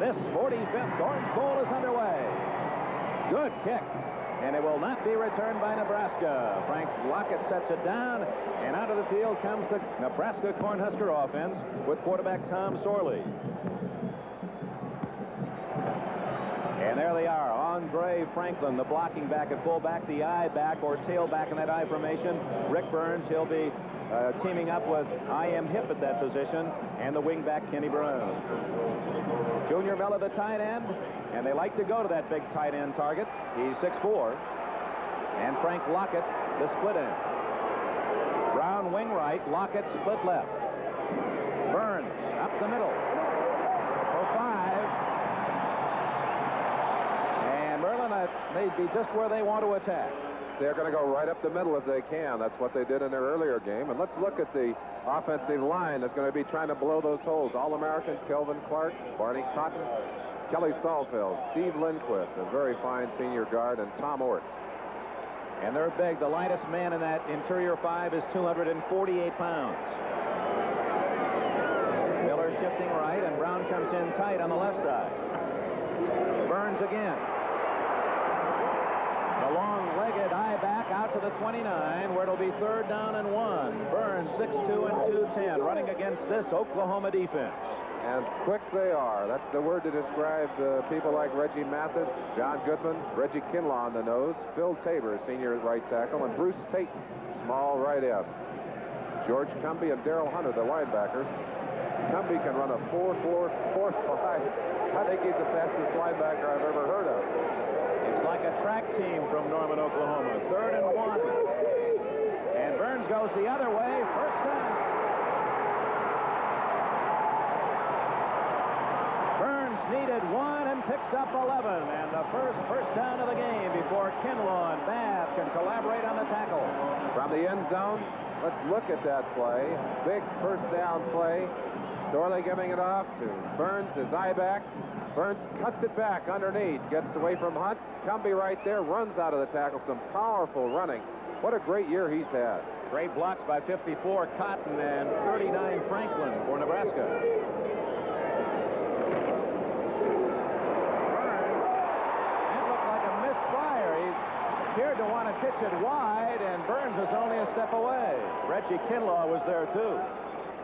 this 45th Orange Bowl is underway. Good kick. And it will not be returned by Nebraska. Frank Lockett sets it down, and out of the field comes the Nebraska Cornhusker offense with quarterback Tom Sorley. And there they are. Andre Franklin, the blocking back at fullback, the I back or tailback in that I formation. Rick Burns, he'll be teaming up with I.M. Hip at that position, and the wingback Kenny Brown. Junior Miller, the tight end, and they like to go to that big tight end target. He's 6'4", and Frank Lockett, the split end. Brown wing right, Lockett split left. Burns up the middle for 5. And Merlin may be just where they want to attack. They're going to go right up the middle if they can. That's what they did in their earlier game. And let's look at the offensive line that's going to be trying to blow those holes. All-Americans Kelvin Clark, Barney Cotton, Kelly Salfeld, Steve Lindquist, a very fine senior guard, and Tom Ort. And they're big. The lightest man in that interior 5 is 248 pounds. Miller shifting right, and Brown comes in tight on the left side. Burns again. The long-legged I-back out to the 29, where it'll be 3rd down and 1. Burns 6'2" and 210, running against this Oklahoma defense. And quick they are. That's the word to describe people like Reggie Mathis, John Goodman, Reggie Kinlaw on the nose, Phil Tabor, senior right tackle, and Bruce Tate, small right end. George Cumbie and Daryl Hunter, the linebackers. Cumbie can run a 4.45. I think he's the fastest linebacker I've ever heard of. It's like a track team from Norman, Oklahoma. 3rd and 1. And Burns goes the other way. First down. Burns needed 1 and picks up 11. And the first down of the game before Kinlaw and Babb can collaborate on the tackle. From the end zone, let's look at that play. Big first down play. Sorley giving it off to Burns, his eye back. Burns cuts it back underneath, gets away from Hunt. Cumbie right there, runs out of the tackle. Some powerful running. What a great year he's had. Great blocks by 54 Cotton and 39 Franklin for Nebraska. Burns, that looked like a misfire. He appeared to want to pitch it wide, and Burns was only a step away. Reggie Kinlaw was there, too.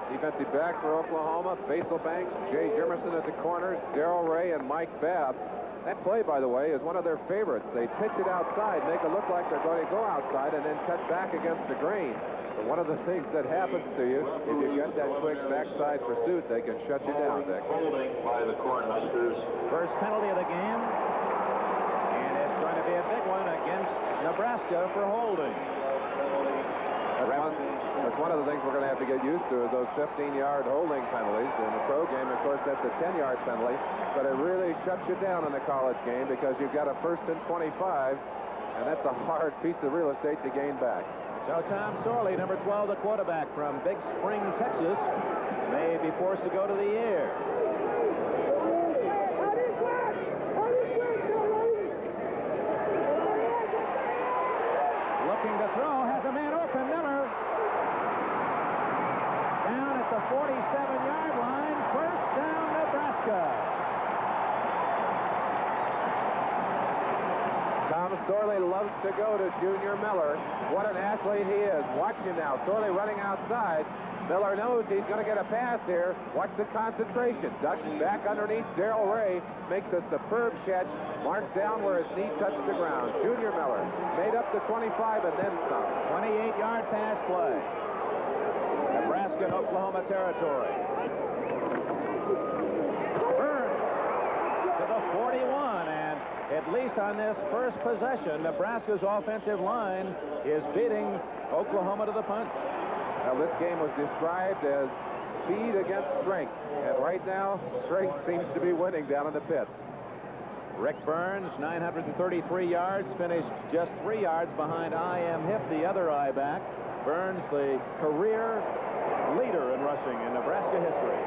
Defensive back for Oklahoma, Basil Banks, Jay Jimerson at the corners, Darrell Ray, and Mike Babb. That play, by the way, is one of their favorites. They pitch it outside, make it look like they're going to go outside, and then cut back against the grain. But one of the things that happens to you, if you get that quick backside pursuit, they can shut you down, Dick. Holding by the Cornhuskers. First penalty of the game, and it's going to be a big one against Nebraska for holding. That's one of the things we're going to have to get used to is those 15-yard holding penalties. In the pro game, of course, that's a 10-yard penalty. But it really shuts you down in the college game because you've got a 1st and 25, and that's a hard piece of real estate to gain back. So Tom Sorley, number 12, the quarterback from Big Spring, Texas, may be forced to go to the air. Looking to throw, has a man open, Miller. Down at the 47-yard line, first down, Nebraska. Tom Sorley loves to go to Junior Miller. What an athlete he is. Watch him now. Sorley running outside. Miller knows he's going to get a pass here. Watch the concentration. Ducks back underneath. Darrell Ray makes a superb catch. Marked down where his knee touched the ground. Junior Miller made up the 25 and then some. 28-yard pass play. Nebraska and Oklahoma territory. Burns to the 41, and at least on this first possession, Nebraska's offensive line is beating Oklahoma to the punch. Now, this game was described as speed against strength, and right now, strength seems to be winning down in the pit. Rick Burns, 933 yards, finished just 3 yards behind I.M. Hip, the other I-back. Burns, the career leader in rushing in Nebraska history.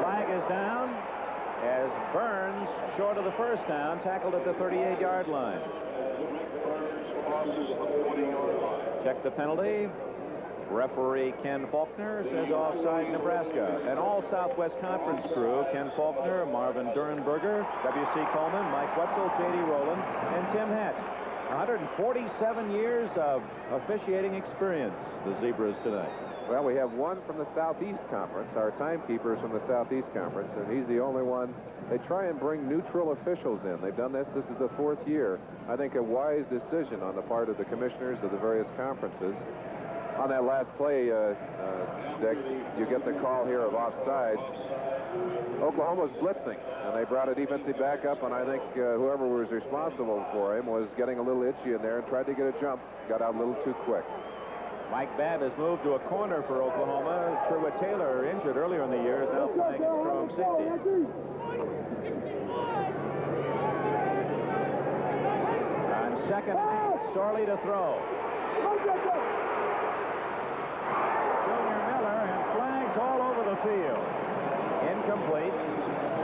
Flag is down as Burns, short of the first down, tackled at the 38-yard line. Check the penalty. Referee Ken Faulkner says offside Nebraska. And all Southwest Conference crew, Ken Faulkner, Marvin Durenberger, W.C. Coleman, Mike Wetzel, J.D. Rowland, and Tim Hatch. 147 years of officiating experience, the Zebras tonight. Well, we have one from the Southeast Conference. Our timekeeper is from the Southeast Conference, and he's the only one. They try and bring neutral officials in. They've done this. This is the 4th year. I think a wise decision on the part of the commissioners of the various conferences. On that last play, Dick, you get the call here of offside. Oklahoma's blitzing, and they brought a defensive back up, and I think whoever was responsible for him was getting a little itchy in there and tried to get a jump. Got out a little too quick. Mike Babb has moved to a corner for Oklahoma. Sherwood Taylor, injured earlier in the year, is now playing at strong safety. On second, Sorley to throw. Junior Miller, and flags all over the field. Incomplete.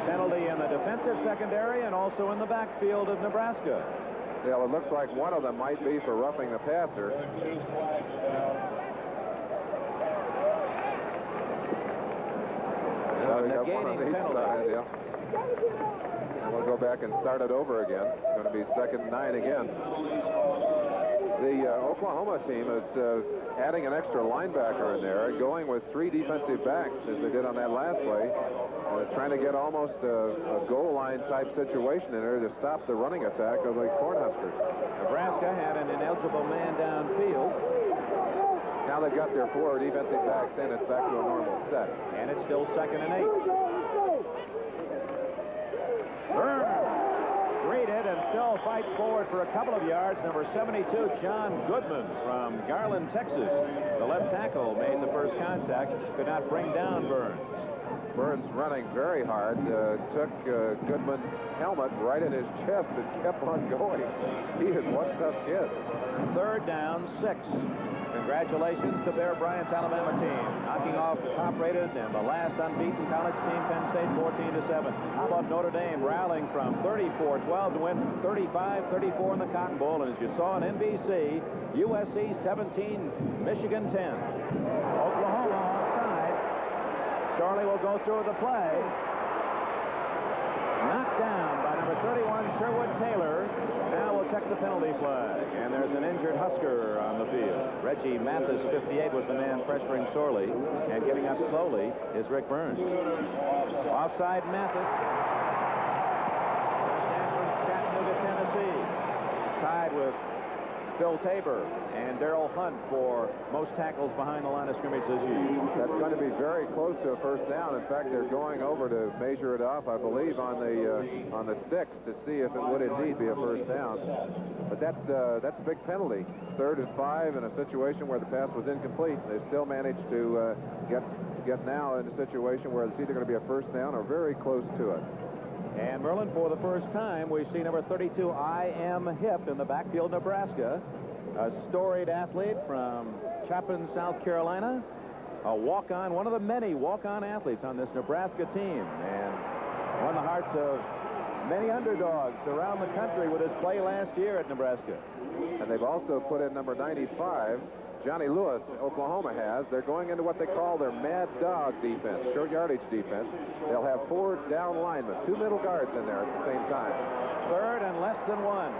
Penalty in the defensive secondary and also in the backfield of Nebraska. Yeah, it looks like one of them might be for roughing the passer. Negating penalty. And we'll go back and start it over again. It's going to be 2nd and 9 again. The Oklahoma team is adding an extra linebacker in there, going with 3 defensive backs as they did on that last play, trying to get almost a goal line type situation in there to stop the running attack of the Cornhuskers. Nebraska had an ineligible man downfield. Now they've got their 4 defensive backs in. It's back to a normal set. And it's still 2nd and 8. Burns greeted and still fights forward for a couple of yards. Number 72, John Goodman from Garland, Texas. The left tackle made the first contact. Could not bring down Burns. Burns running very hard. Took Goodman's helmet right in his chest and kept on going. He is one tough kid. 3rd down, 6. Congratulations to Bear Bryant's Alabama team, knocking off the top-rated and the last unbeaten college team, Penn State, 14-7. How about Notre Dame rallying from 34-12 to win 35-34 in the Cotton Bowl? And as you saw on NBC, USC 17, Michigan 10. Oklahoma offside. Charlie will go through the play. Knocked down by number 31, Sherwood Taylor. Now we'll check the penalty flag. And there's an injured Husker on the field. Reggie Mathis, 58, was the man pressuring sorely. And getting up slowly is Rick Burns. Offside Mathis. From Chattanooga, Tennessee. Tied with Phil Tabor and Darrell Hunt for most tackles behind the line of scrimmage this year. That's going to be very close to a first down. In fact, they're going over to measure it off, I believe, on the sticks to see if it would indeed be a first down. But that's a big penalty. 3rd and 5 in a situation where the pass was incomplete. They still managed to get now in a situation where it's either going to be a first down or very close to it. And Merlin, for the first time, we see number 32, I.M. Hip, in the backfield, Nebraska. A storied athlete from Chapin, South Carolina. A walk-on, one of the many walk-on athletes on this Nebraska team. And won the hearts of many underdogs around the country with his play last year at Nebraska. And they've also put in number 95, Johnny Lewis, Oklahoma has. They're going into what they call their mad dog defense, short yardage defense. They'll have 4 down linemen, 2 middle guards in there at the same time. 3rd and less than 1.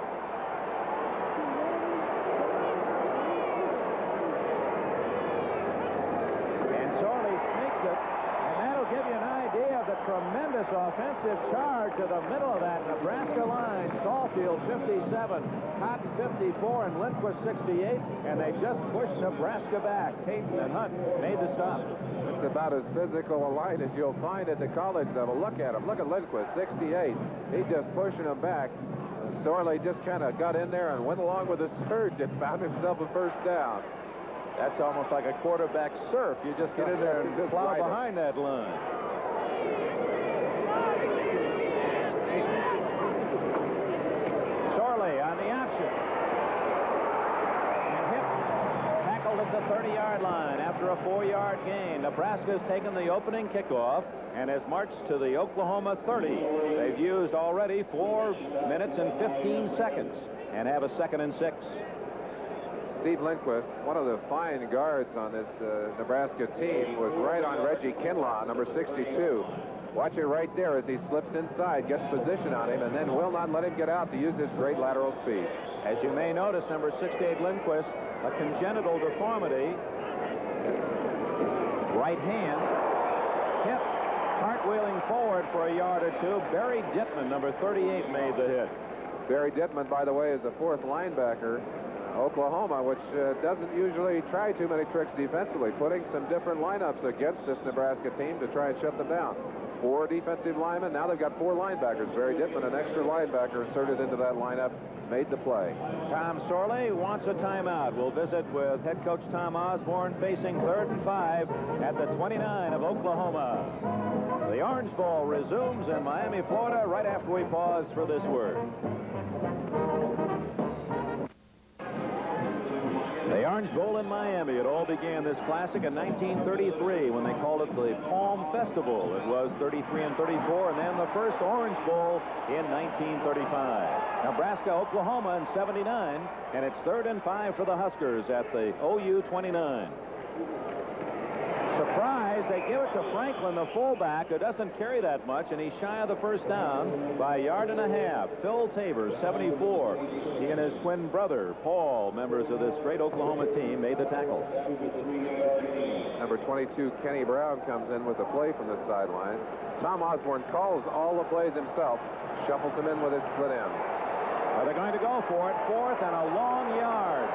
And Sorley sneaks it, and that'll give you an idea of the tremendous offensive charge to the middle of that Nebraska line. Caulfield 57, Cotton 54, and Lindquist 68, and they just pushed Nebraska back. Payton and Hunt made the stop. It's about as physical a line as you'll find at the college level. Look at him. Look at Lindquist, 68. He's just pushing him back. Sorley just kind of got in there and went along with the surge and found himself a first down. That's almost like a quarterback surf. You just get in there and just plow behind that line. Sorley on the option. And Hip tackled at the 30-yard line after a 4-yard gain. Nebraska's taken the opening kickoff and has marched to the Oklahoma 30. They've used already 4 minutes and 15 seconds and have a 2nd and 6. Steve Lindquist, one of the fine guards on this Nebraska team, was right on Reggie Kinlaw, number 62. Watch it right there as he slips inside, gets position on him, and then will not let him get out to use his great lateral speed. As you may notice, number 68 Lindquist, a congenital deformity. Right hand, hip, cartwheeling forward for a yard or two. Barry Dittman, number 38, made the hit. Barry Dittman, by the way, is the fourth linebacker. Oklahoma, which doesn't usually try too many tricks defensively, putting some different lineups against this Nebraska team to try and shut them down. 4 defensive linemen. Now they've got 4 linebackers. Barry Dittman, an extra linebacker, inserted into that lineup, made the play. Tom Sorley wants a timeout. We'll visit with head coach Tom Osborne facing 3rd and 5 at the 29 of Oklahoma. The Orange Bowl resumes in Miami, Florida, right after we pause for this word. The Orange Bowl in Miami. It all began this classic in 1933 when they called it the Palm Festival. It was 33 and 34, and then the first Orange Bowl in 1935. Nebraska, Oklahoma in 79, and it's 3rd and 5 for the Huskers at the OU 29. Surprise, they give it to Franklin, the fullback, who doesn't carry that much, and he's shy of the first down by a yard and a half. Phil Tabor, 74. He and his twin brother, Paul, members of this great Oklahoma team, made the tackle. Number 22, Kenny Brown, comes in with a play from the sideline. Tom Osborne calls all the plays himself, shuffles them in with his split ends. Are they going to go for it? 4th and a long yard.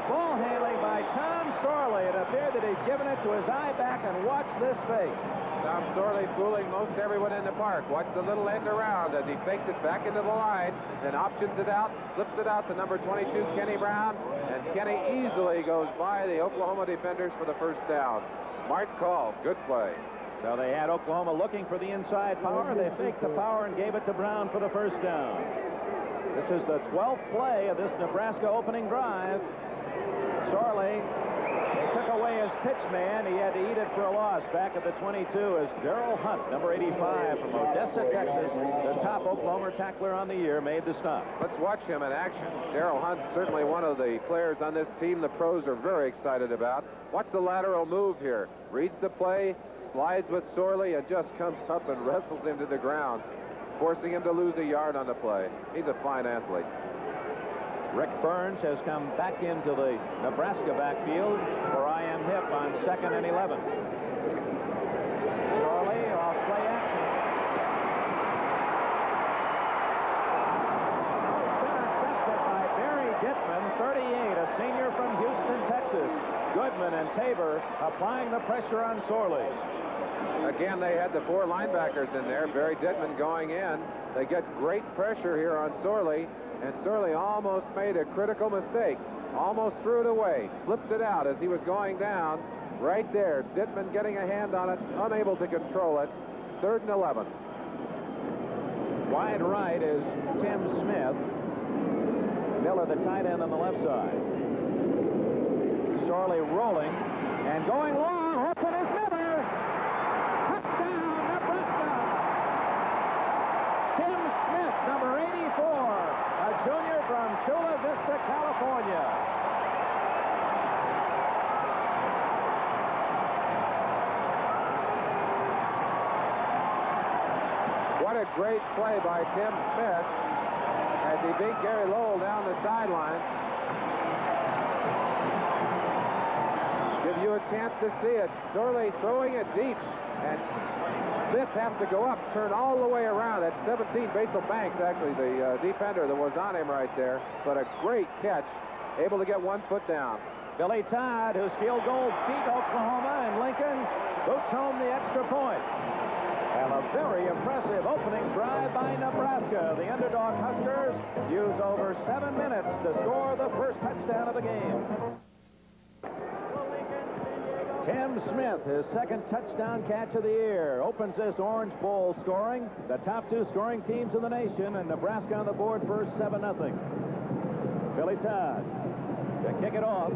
Ball handling by Tom Sorley. It appeared that he'd given it to his eye back, and watch this fake. Tom Sorley fooling most everyone in the park. Watch the little end around as he faked it back into the line, then options it out, flips it out to number 22, Kenny Brown, and Kenny easily goes by the Oklahoma defenders for the first down. Smart call. Good play. So they had Oklahoma looking for the inside power. They faked the power and gave it to Brown for the first down. This is the 12th play of this Nebraska opening drive. Sorley, they took away his pitch man. He had to eat it for a loss. Back at the 22 is Darrell Hunt, number 85 from Odessa, Texas. The top Oklahoma tackler on the year made the stop. Let's watch him in action. Darrell Hunt, certainly one of the players on this team the pros are very excited about. Watch the lateral move here. Reads the play, slides with Sorley, and just comes up and wrestles him to the ground, forcing him to lose a yard on the play. He's a fine athlete. Rick Burns has come back into the Nebraska backfield for I.M. Hip on 2nd and 11. Sorley off play action. Intercepted by Barry Dittman, 38, a senior from Houston, Texas. Goodman and Tabor applying the pressure on Sorley. Again, they had the 4 linebackers in there. Barry Dittman going in. They get great pressure here on Sorley, and Sorley almost made a critical mistake. Almost threw it away. Flipped it out as he was going down. Right there, Dittman getting a hand on it, unable to control it. 3rd and 11. Wide right is Tim Smith. Miller, the tight end, on the left side. Sorley rolling and going long. Open is Miller. Touchdown, Nebraska. Tim Smith, number 84, a junior from Chula Vista, California. What a great play by Tim Smith as he beat Gary Lowell down the sideline. Give you a chance to see it. Sorley throwing it deep, and Smith has to go up, turn all the way around. At 17, Basil Banks, actually the defender that was on him right there. But a great catch, able to get 1 foot down. Billy Todd, whose field goal beat Oklahoma, and Lincoln boots home the extra point. And a very impressive opening drive by Nebraska. The underdog Huskers use over 7 minutes to score the first touchdown of the game. Tim Smith, his 2nd touchdown catch of the year, opens this Orange Bowl scoring. The top 2 scoring teams in the nation, and Nebraska on the board first, 7-0. Billy Todd to kick it off.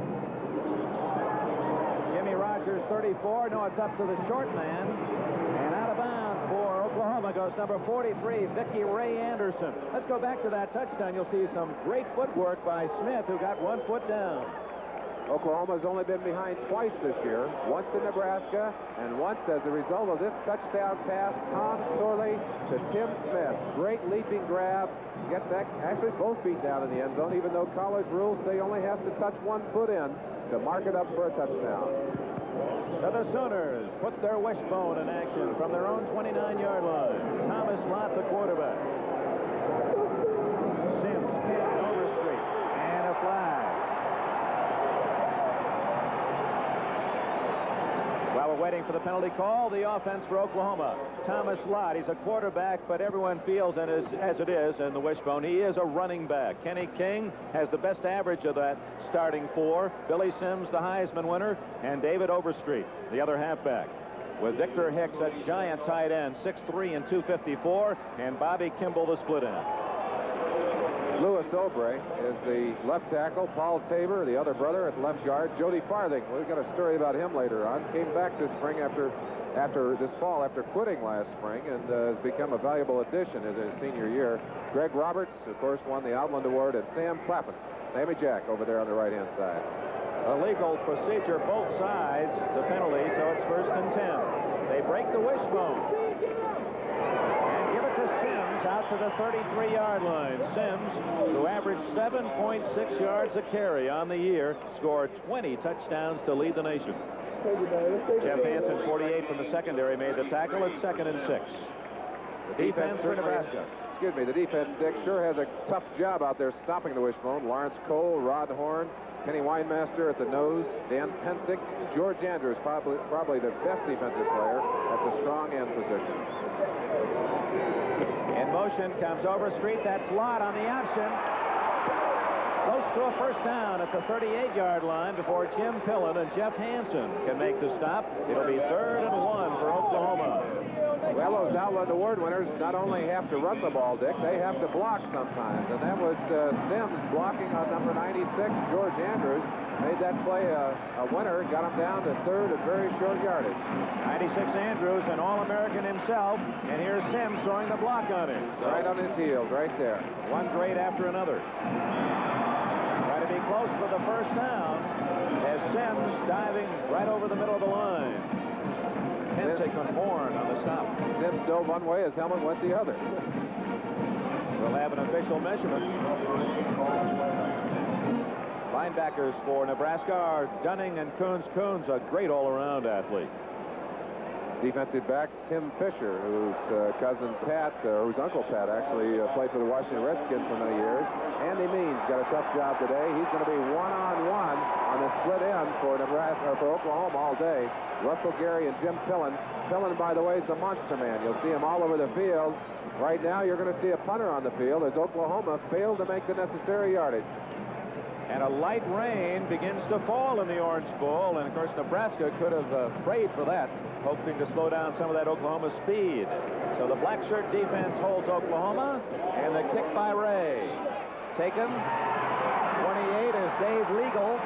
34. No, it's up to the short man. And out of bounds for Oklahoma goes number 43, Vicky Ray Anderson. Let's go back to that touchdown. You'll see some great footwork by Smith, who got 1 foot down. Oklahoma's only been behind twice this year, once in Nebraska and once as a result of this touchdown pass, Tom Sorley to Tim Smith. Great leaping grab. Gets actually both feet down in the end zone, even though college rules say only has to touch 1 foot in to mark it up for a touchdown. So the Sooners put their wishbone in action from their own 29-yard line. Thomas Lott, the quarterback. Sims pinned Overstreet, and a flag. While we're waiting for the penalty call, the offense for Oklahoma. Thomas Lott, he's a quarterback, but everyone feels, and as it is in the wishbone, he is a running back. Kenny King has the best average of that starting 4. Billy Sims, the Heisman winner, and David Overstreet, the other halfback. With Victor Hicks, a giant tight end, 6'3" and 254, and Bobby Kimball, the split end. Louis Obrey is the left tackle. Paul Tabor, the other brother, at left guard. Jody Farthing, we've got a story about him later on. Came back this spring after this fall after quitting last spring, and has become a valuable addition in his senior year. Greg Roberts, of course, won the Outland Award, and Sam Clappin. Sammy Jack over there on the right-hand side. Illegal procedure, both sides, the penalty, so it's 1st and 10. They break the wishbone. And give it to Sims out to the 33-yard line. Sims, who averaged 7.6 yards a carry on the year, scored 20 touchdowns to lead the nation. Jeff Hansen, 48 from the secondary, made the tackle at 2nd and 6. The defense for Nebraska. The defense, Dick, sure has a tough job out there stopping the wishbone. Lawrence Cole, Rod Horn, Kenny Weinmaster at the nose, Dan Pensick, George Andrews, probably the best defensive player at the strong end position. In motion comes Overstreet. That's Lott on the option. Close to a 1st down at the 38-yard line before Jim Pillen and Jeff Hansen can make the stop. It'll be 3rd and 1 for Oklahoma. Well, those Outland Award winners not only have to run the ball, Dick, they have to block sometimes. And that was Sims blocking on number 96, George Andrews. Made that play a winner, got him down to 3rd at very short yardage. 96 Andrews, an All-American himself, and here's Sims throwing the block on him. Right on his heels, right there. One grade after another. Try to be close for the 1st down as Sims diving right over the middle of the line. Pensick and Horn on the stop. Sims dove one way, his helmet went the other. We'll have an official measurement. Linebackers for Nebraska are Dunning and Coons. Coons, a great all-around athlete. Defensive backs, Tim Fisher, whose cousin Pat, or whose uncle Pat actually played for the Washington Redskins for many years. Andy Means got a tough job today. He's going to be one-on-one on the split end for Nebraska, or for Oklahoma all day. Russell Gary and Jim Pillen. Pillen, by the way, is the monster man. You'll see him all over the field. Right now, you're going to see a punter on the field as Oklahoma failed to make the necessary yardage. And a light rain begins to fall in the Orange Bowl, and of course Nebraska could have prayed for that, hoping to slow down some of that Oklahoma speed. So the black shirt defense holds Oklahoma, and the kick by Ray. Taken. 28 is Dave Legal,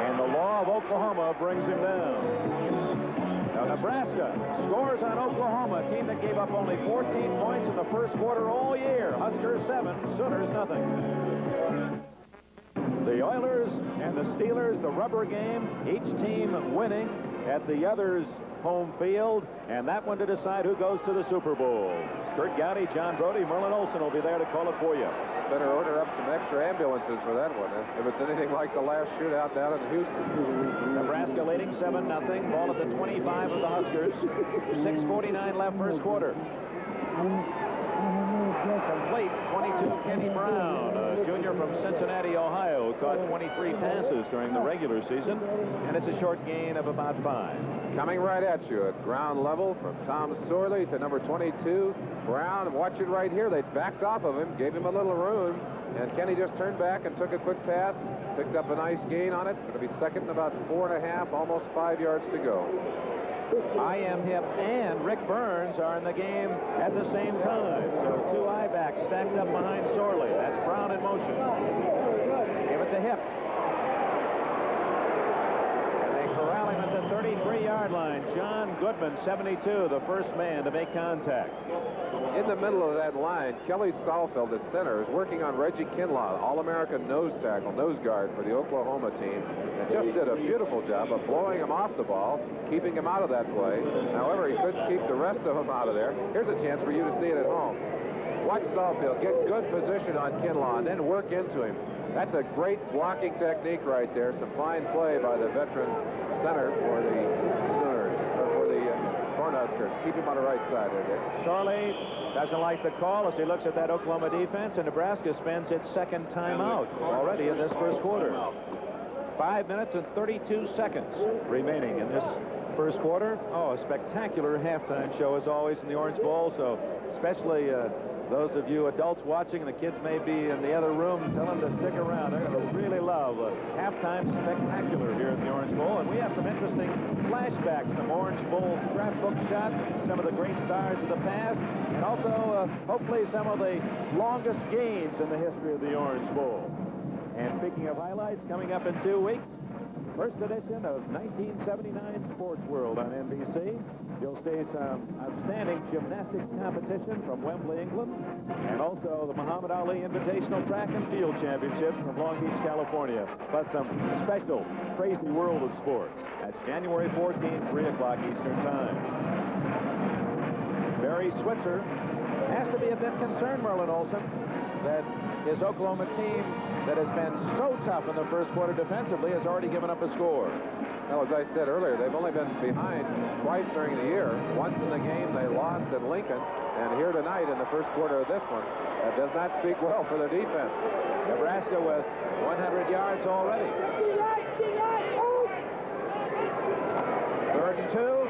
and the law of Oklahoma brings him down. Now Nebraska scores on Oklahoma, a team that gave up only 14 points in the 1st quarter all year. Huskers 7, Sooners nothing. The Oilers and the Steelers, the rubber game, each team winning at the other's home field, and that one to decide who goes to the Super Bowl. Kurt Gowdy, John Brody, Merlin Olsen will be there to call it for you. Better order up some extra ambulances for that one, if it's anything like the last shootout down in Houston. Nebraska leading 7-0. Ball at the 25 of the Huskers. 6:49 left 1st quarter. Complete 22 Kenny Brown, a junior from Cincinnati, Ohio, caught 23 passes during the regular season, and it's a short gain of about 5. Coming right at you at ground level from Tom Sorley to number 22. Brown, watch it right here. They backed off of him, gave him a little room, and Kenny just turned back and took a quick pass, picked up a nice gain on it. Going to be second and about 4.5, almost 5 yards to go. I.M. Hip and Rick Burns are in the game at the same time. So 2 I-backs stacked up behind Sorley. That's Brown in motion. Give it to Hip. And they corral him 50-yard line. John Goodman, 72, the first man to make contact. In the middle of that line, Kelly Stallfeld at center is working on Reggie Kinlaw, All-American nose tackle, nose guard for the Oklahoma team, and just did a beautiful job of blowing him off the ball, keeping him out of that play. However, he couldn't keep the rest of them out of there. Here's a chance for you to see it at home. Watch Stallfeld get good position on Kinlaw and then work into him. That's a great blocking technique right there. Some fine play by the veteran center for the Sooners, or for the Cornhuskers. Keep him on the right side there, Dick. Sorley doesn't like the call as he looks at that Oklahoma defense, and Nebraska spends its second timeout already in this first quarter. 5 minutes and 32 seconds remaining in this first quarter. Oh, a spectacular halftime show as always in the Orange Bowl, so especially those of you adults watching, and the kids may be in the other room, tell them to stick around. They're going to really love a halftime spectacular here in the Orange Bowl. And we have some interesting flashbacks, some Orange Bowl scrapbook shots, some of the great stars of the past, and also hopefully some of the longest games in the history of the Orange Bowl. And speaking of highlights, coming up in 2 weeks, first edition of 1979 Sports World on NBC. You'll see some outstanding gymnastics competition from Wembley, England, and also the Muhammad Ali Invitational Track and Field Championships from Long Beach, California, plus some special Crazy World of Sports. That's January 14th, 3 o'clock Eastern Time. Barry Switzer has to be a bit concerned, Merlin Olsen, that his Oklahoma team that has been so tough in the first quarter defensively has already given up a score. Well, as I said earlier, they've only been behind twice during the year. Once in the game they lost at Lincoln, and here tonight in the first quarter of this one. That does not speak well for their defense. Nebraska with 100 yards already. 3rd and 2.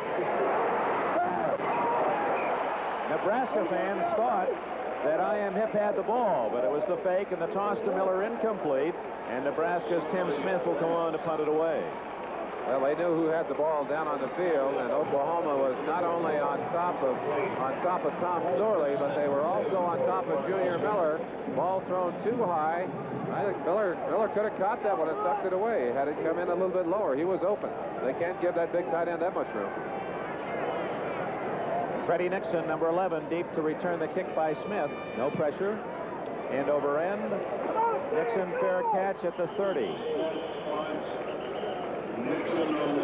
Nebraska fans thought that I.M. Hip had the ball, but it was the fake, and the toss to Miller incomplete, and Nebraska's Tim Smith will come on to punt it away. Well, they knew who had the ball down on the field, and Oklahoma was not only on top of Tom Sorley, but they were also on top of Junior Miller. Ball thrown too high. I think Miller could have caught that one and tucked it away. Had it come in a little bit lower, he was open. They can't give that big tight end that much room. Freddie Nixon, number 11, deep to return the kick by Smith. No pressure. End over end. Nixon fair catch at the 30.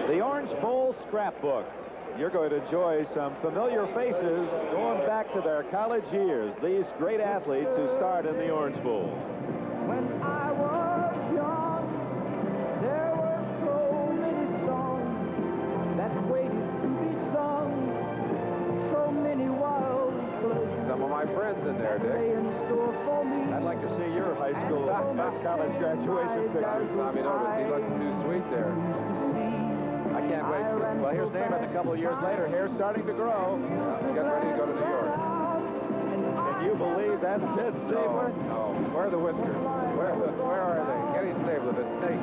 The Orange Bowl scrapbook. You're going to enjoy some familiar faces going back to their college years. These great athletes who starred in the Orange Bowl. When I was young, there were so many songs that waited to be sung. So many wild places. Some of my friends in there, Dick. I'd like to see your high school college graduation pictures. Tommy noticed he looks too sweet there. I can't wait. Well, here's Namath a couple of years later. Hair's starting to grow. Getting ready to go to New York. Can you believe that's Ted Stabler? No. Where are the whiskers? Where are they? Getty Stabler, the snake.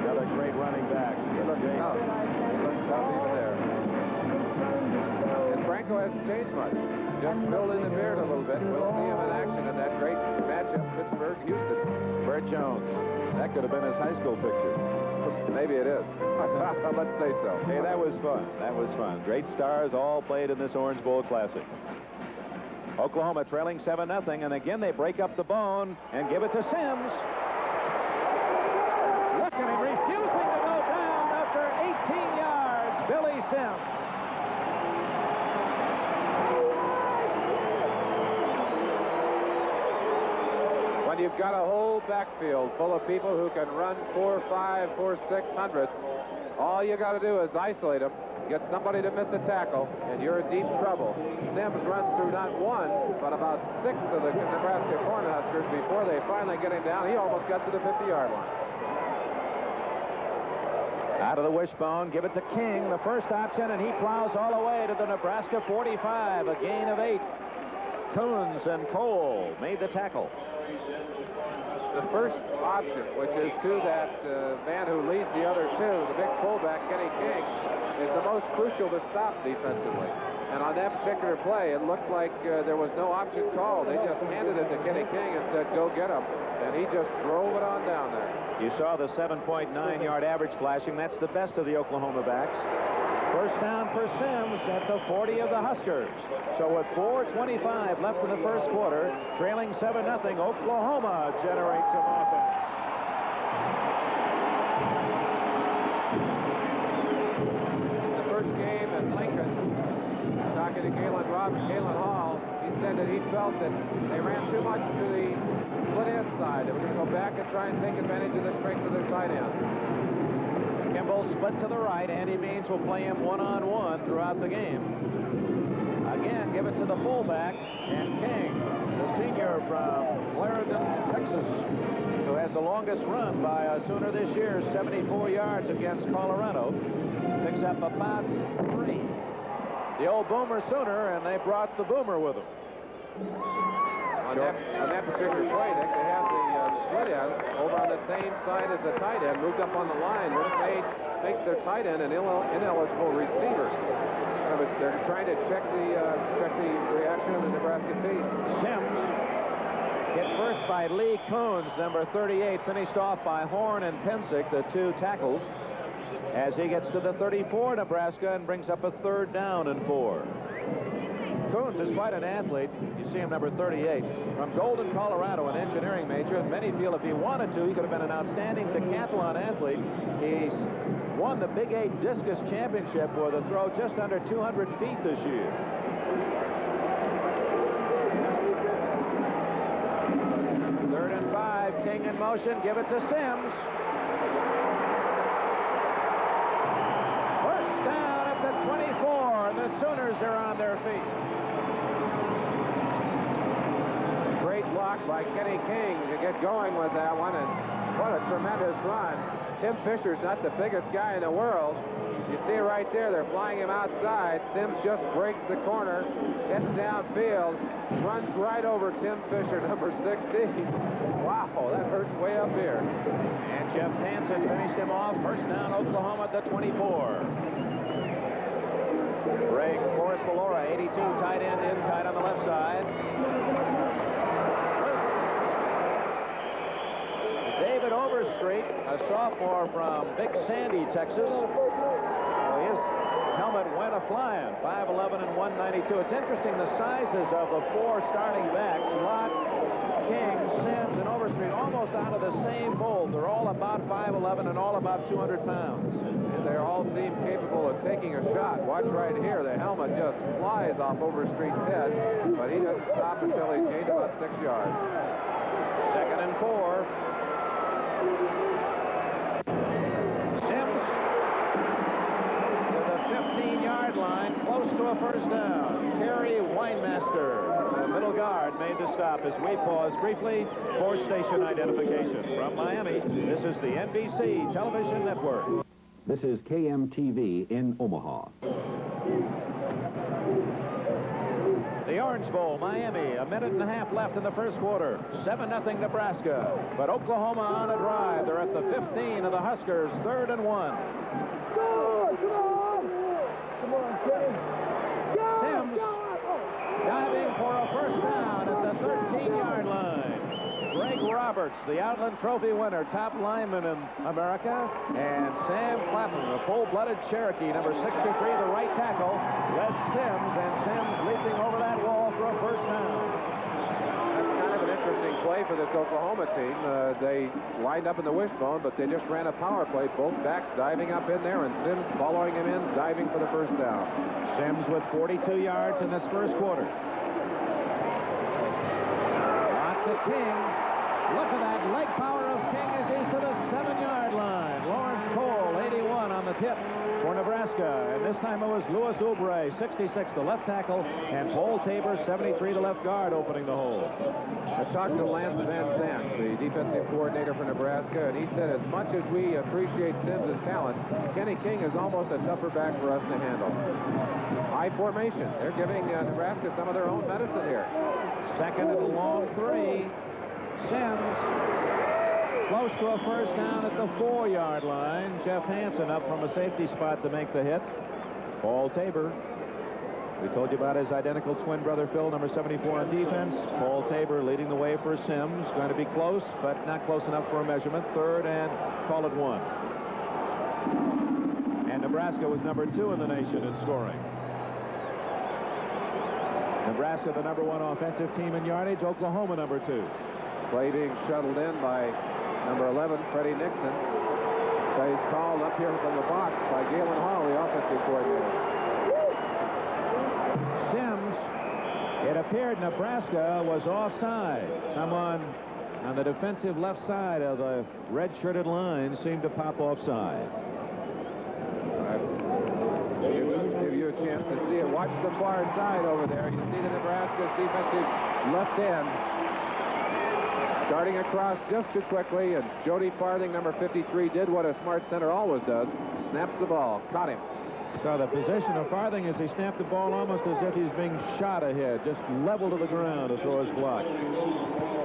Another great running back. He looks tough. He looks tough even there. And Franco hasn't changed much. Just filled in the beard a little bit. We'll see him in action in that great matchup, Pittsburgh-Houston. Bert Jones. That could have been his high school picture. Maybe it is. Let's say so. Hey, that was fun. That was fun. Great stars all played in this Orange Bowl Classic. Oklahoma trailing 7-0, and again they break up the bone and give it to Sims. Look at him refusing to go down after 18 yards. Billy Sims. When you've got a whole backfield full of people who can run 4.5, 4.600s, all you got to do is isolate them, get somebody to miss a tackle, and you're in deep trouble. Sims runs through not one, but about 6 of the Nebraska Cornhuskers before they finally get him down. He almost got to the 50-yard line. Out of the wishbone, give it to King, the first option, and he plows all the way to the Nebraska 45, a gain of 8. Coons and Cole made the tackle. The first option, which is to that man who leads the other two, the big fullback, Kenny King, is the most crucial to stop defensively. And on that particular play, it looked like there was no option called. They just handed it to Kenny King and said, go get him. And he just drove it on down there. You saw the 7.9-yard average flashing. That's the best of the Oklahoma backs. First down for Sims at the 40 of the Huskers. So with 4:25 left in the first quarter, trailing 7-0, Oklahoma generates some offense. The first game at Lincoln, talking to Galen Hall, he said that he felt that they ran too much to the split end side. They were going to go back and try and take advantage of the strength of their tight end. Kimball split to the right. Andy Means will play him one-on-one throughout the game. Again, give it to the fullback, and King, the senior from Clarendon, Texas, who has the longest run by a Sooner this year, 74 yards against Colorado, picks up about 3. The old Boomer Sooner, and they brought the Boomer with them. On that particular play, they have the split end over on the same side as the tight end, moved up on the line. What makes their tight end an ineligible receiver? They're trying to check the reaction of the Nebraska team. Sims hit first by Lee Coons, number 38, finished off by Horn and Pensick, the 2 tackles, as he gets to the 34, Nebraska, and brings up a 3rd down and 4. Coons is quite an athlete. You see him, number 38, from Golden, Colorado, an engineering major. And many feel if he wanted to, he could have been an outstanding decathlon athlete. He's won the Big 8 Discus Championship with a throw just under 200 feet this year. Third and 5, King in motion. Give it to Sims. First down at the 24, and the Sooners are on their feet. Block by Kenny King to get going with that one, and what a tremendous run. Tim Fisher's not the biggest guy in the world. You see right there, they're flying him outside. Sims just breaks the corner, gets downfield, runs right over Tim Fisher, number 16. Wow, that hurts way up here. And Jeff Hansen finished him off. First down, Oklahoma at the 24. Greg Forrest Valora, 82, tight end inside on the left side. David Overstreet, a sophomore from Big Sandy, Texas. Well, his helmet went a-flying, 5'11" and 192. It's interesting, the sizes of the 4 starting backs, Lott, King, Sims, and Overstreet, almost out of the same mold. They're all about 5'11" and all about 200 pounds. And they all seem capable of taking a shot. Watch right here. The helmet just flies off Overstreet's head, but he doesn't stop until he's gained about 6 yards. 2nd and 4. Sims to the 15-yard line, close to a first down. Kerry Weinmaster, the middle guard, made the stop as we pause briefly for station identification. From Miami, this is the NBC Television Network. This is KMTV in Omaha. The Orange Bowl, Miami, a minute and a half left in the first quarter. 7-0 Nebraska. But Oklahoma on a drive. They're at the 15 of the Huskers, 3rd and 1. Sims diving for a first down at the 13-yard line. Greg Roberts, the Outland Trophy winner, top lineman in America, and Sam Clapton, a full-blooded Cherokee, number 63, the right tackle, led Sims, and Sims leaping over that wall for a first down. That's kind of an interesting play for this Oklahoma team. They lined up in the wishbone, but they just ran a power play. Both backs diving up in there, and Sims following him in, diving for the first down. Sims with 42 yards in this first quarter. Lots of King. Look at that leg power of King as he's to the 7-yard line. Lawrence Cole, 81 on the hit for Nebraska. And this time it was Louis Oubre, 66, the left tackle, and Paul Tabor, 73, the left guard, opening the hole. I talked to Lance Van Zandt, the defensive coordinator for Nebraska, and he said as much as we appreciate Sims' talent, Kenny King is almost a tougher back for us to handle. High formation. They're giving Nebraska some of their own medicine here. 2nd and a long 3. Sims close to a first down at the 4-yard line. Jeff Hansen up from a safety spot to make the hit. Paul Tabor. We told you about his identical twin brother, Phil, number 74 on defense. Paul Tabor leading the way for Sims. Going to be close, but not close enough for a measurement. Third and call it 1. And Nebraska was number 2 in the nation in scoring. Nebraska, the number 1 offensive team in yardage. Oklahoma, number 2. Play being shuttled in by number 11, Freddie Nixon. Plays called up here from the box by Galen Hall, the offensive coordinator. Sims, it appeared Nebraska was offside. Someone on the defensive left side of the red-shirted line seemed to pop offside. Give you a chance to see it. Watch the far side over there. You see the Nebraska's defensive left end starting across just too quickly, and Jody Farthing, number 53, did what a smart center always does. Snaps the ball. Caught him. So the position of Farthing as he snapped the ball almost as if he's being shot ahead, just level to the ground to throw his block.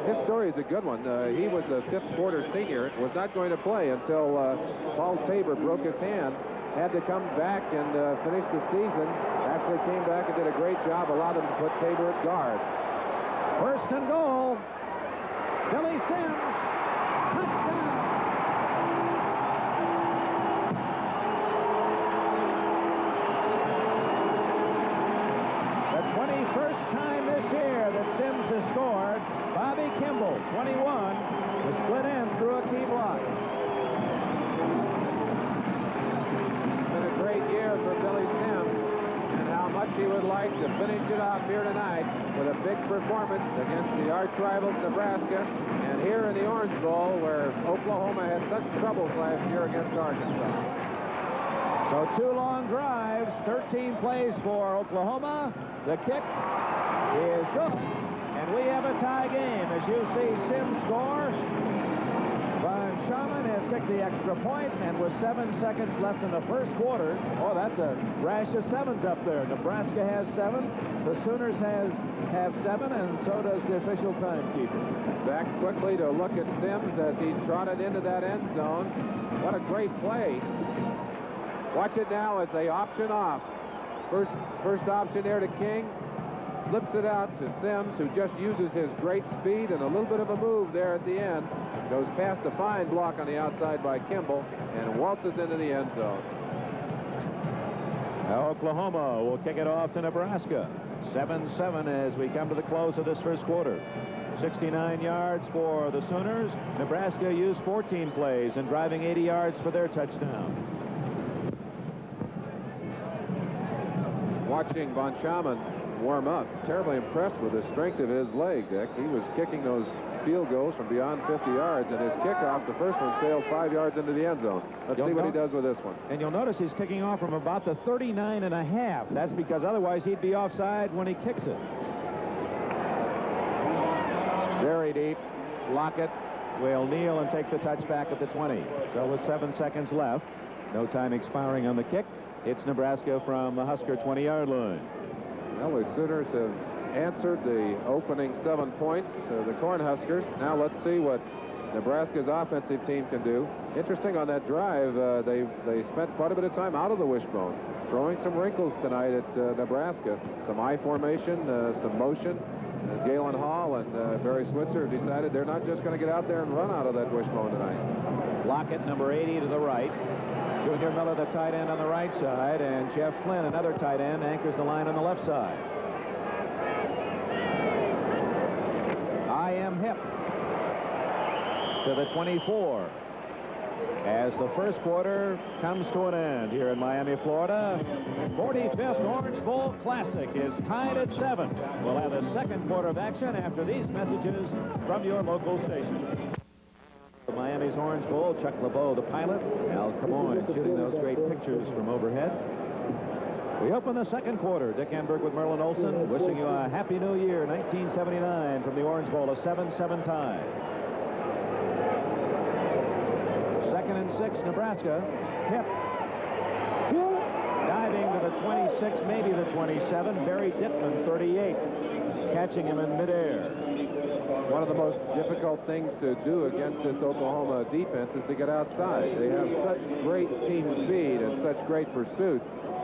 His story is a good one. He was a fifth-quarter senior, was not going to play until Paul Tabor broke his hand, had to come back and finish the season. Actually came back and did a great job, allowed him to put Tabor at guard. First and goal. Billy Sims. Touchdown. The 21st time this year that Sims has scored. Bobby Kimball, 21, was split in through a key block. Been a great year for Billy Sims, and how much he would like to finish it off here tonight with a big performance against the arch rivals Nebraska, and here in the Orange Bowl where Oklahoma had such troubles last year against Arkansas. So 2 long drives, 13 plays for Oklahoma. The kick is good. And we have a tie game. As you see Sims score, Von Schaman has kicked the extra point, and with 7 seconds left in the first quarter, oh, that's a rash of 7s up there. Nebraska has 7. The Sooners have 7, and so does the official timekeeper. Back quickly to look at Sims as he trotted into that end zone. What a great play. Watch it now as they option off. First option there to King. Flips it out to Sims, who just uses his great speed and a little bit of a move there at the end. Goes past the fine block on the outside by Kimball and waltzes into the end zone. Now Oklahoma will kick it off to Nebraska. 7-7 as we come to the close of this first quarter. 69 yards for the Sooners. Nebraska used 14 plays and driving 80 yards for their touchdown. Watching Von Schaman warm up, terribly impressed with the strength of his leg, Dick. He was kicking those field goals from beyond 50 yards, and his kickoff, the first one, sailed 5 yards into the end zone. Let's see what he does with this one. And you'll notice he's kicking off from about the 39.5. That's because otherwise he'd be offside when he kicks it. Very deep. Lockett will kneel and take the touchback at the 20. So with 7 seconds left, no time expiring on the kick, it's Nebraska from the Husker 20-yard line. Well, the Sooners have answered the opening 7 points, the Cornhuskers. Now let's see what Nebraska's offensive team can do. Interesting on that drive, they spent quite a bit of time out of the wishbone, throwing some wrinkles tonight at Nebraska. Some I formation, some motion. Galen Hall and Barry Switzer decided they're not just going to get out there and run out of that wishbone tonight. Lockett, number 80, to the right. Junior Miller, the tight end, on the right side, and Jeff Flynn, another tight end, anchors the line on the left side. I.M. Hip to the 24 as the first quarter comes to an end here in Miami, Florida. 45th Orange Bowl Classic is tied at 7. We'll have a second quarter of action after these messages from your local station. Miami's Orange Bowl, Chuck LeBeau, the pilot, Al Camoin shooting those great pictures from overhead. We open the second quarter. Dick Enberg with Merlin Olsen, wishing you a happy new year, 1979, from the Orange Bowl, a 7-7 tie. 2nd and 6, Nebraska. Hip. Diving to the 26, maybe the 27. Barry Dittman, 38, catching him in midair. One of the most difficult things to do against this Oklahoma defense is to get outside. They have such great team speed and such great pursuit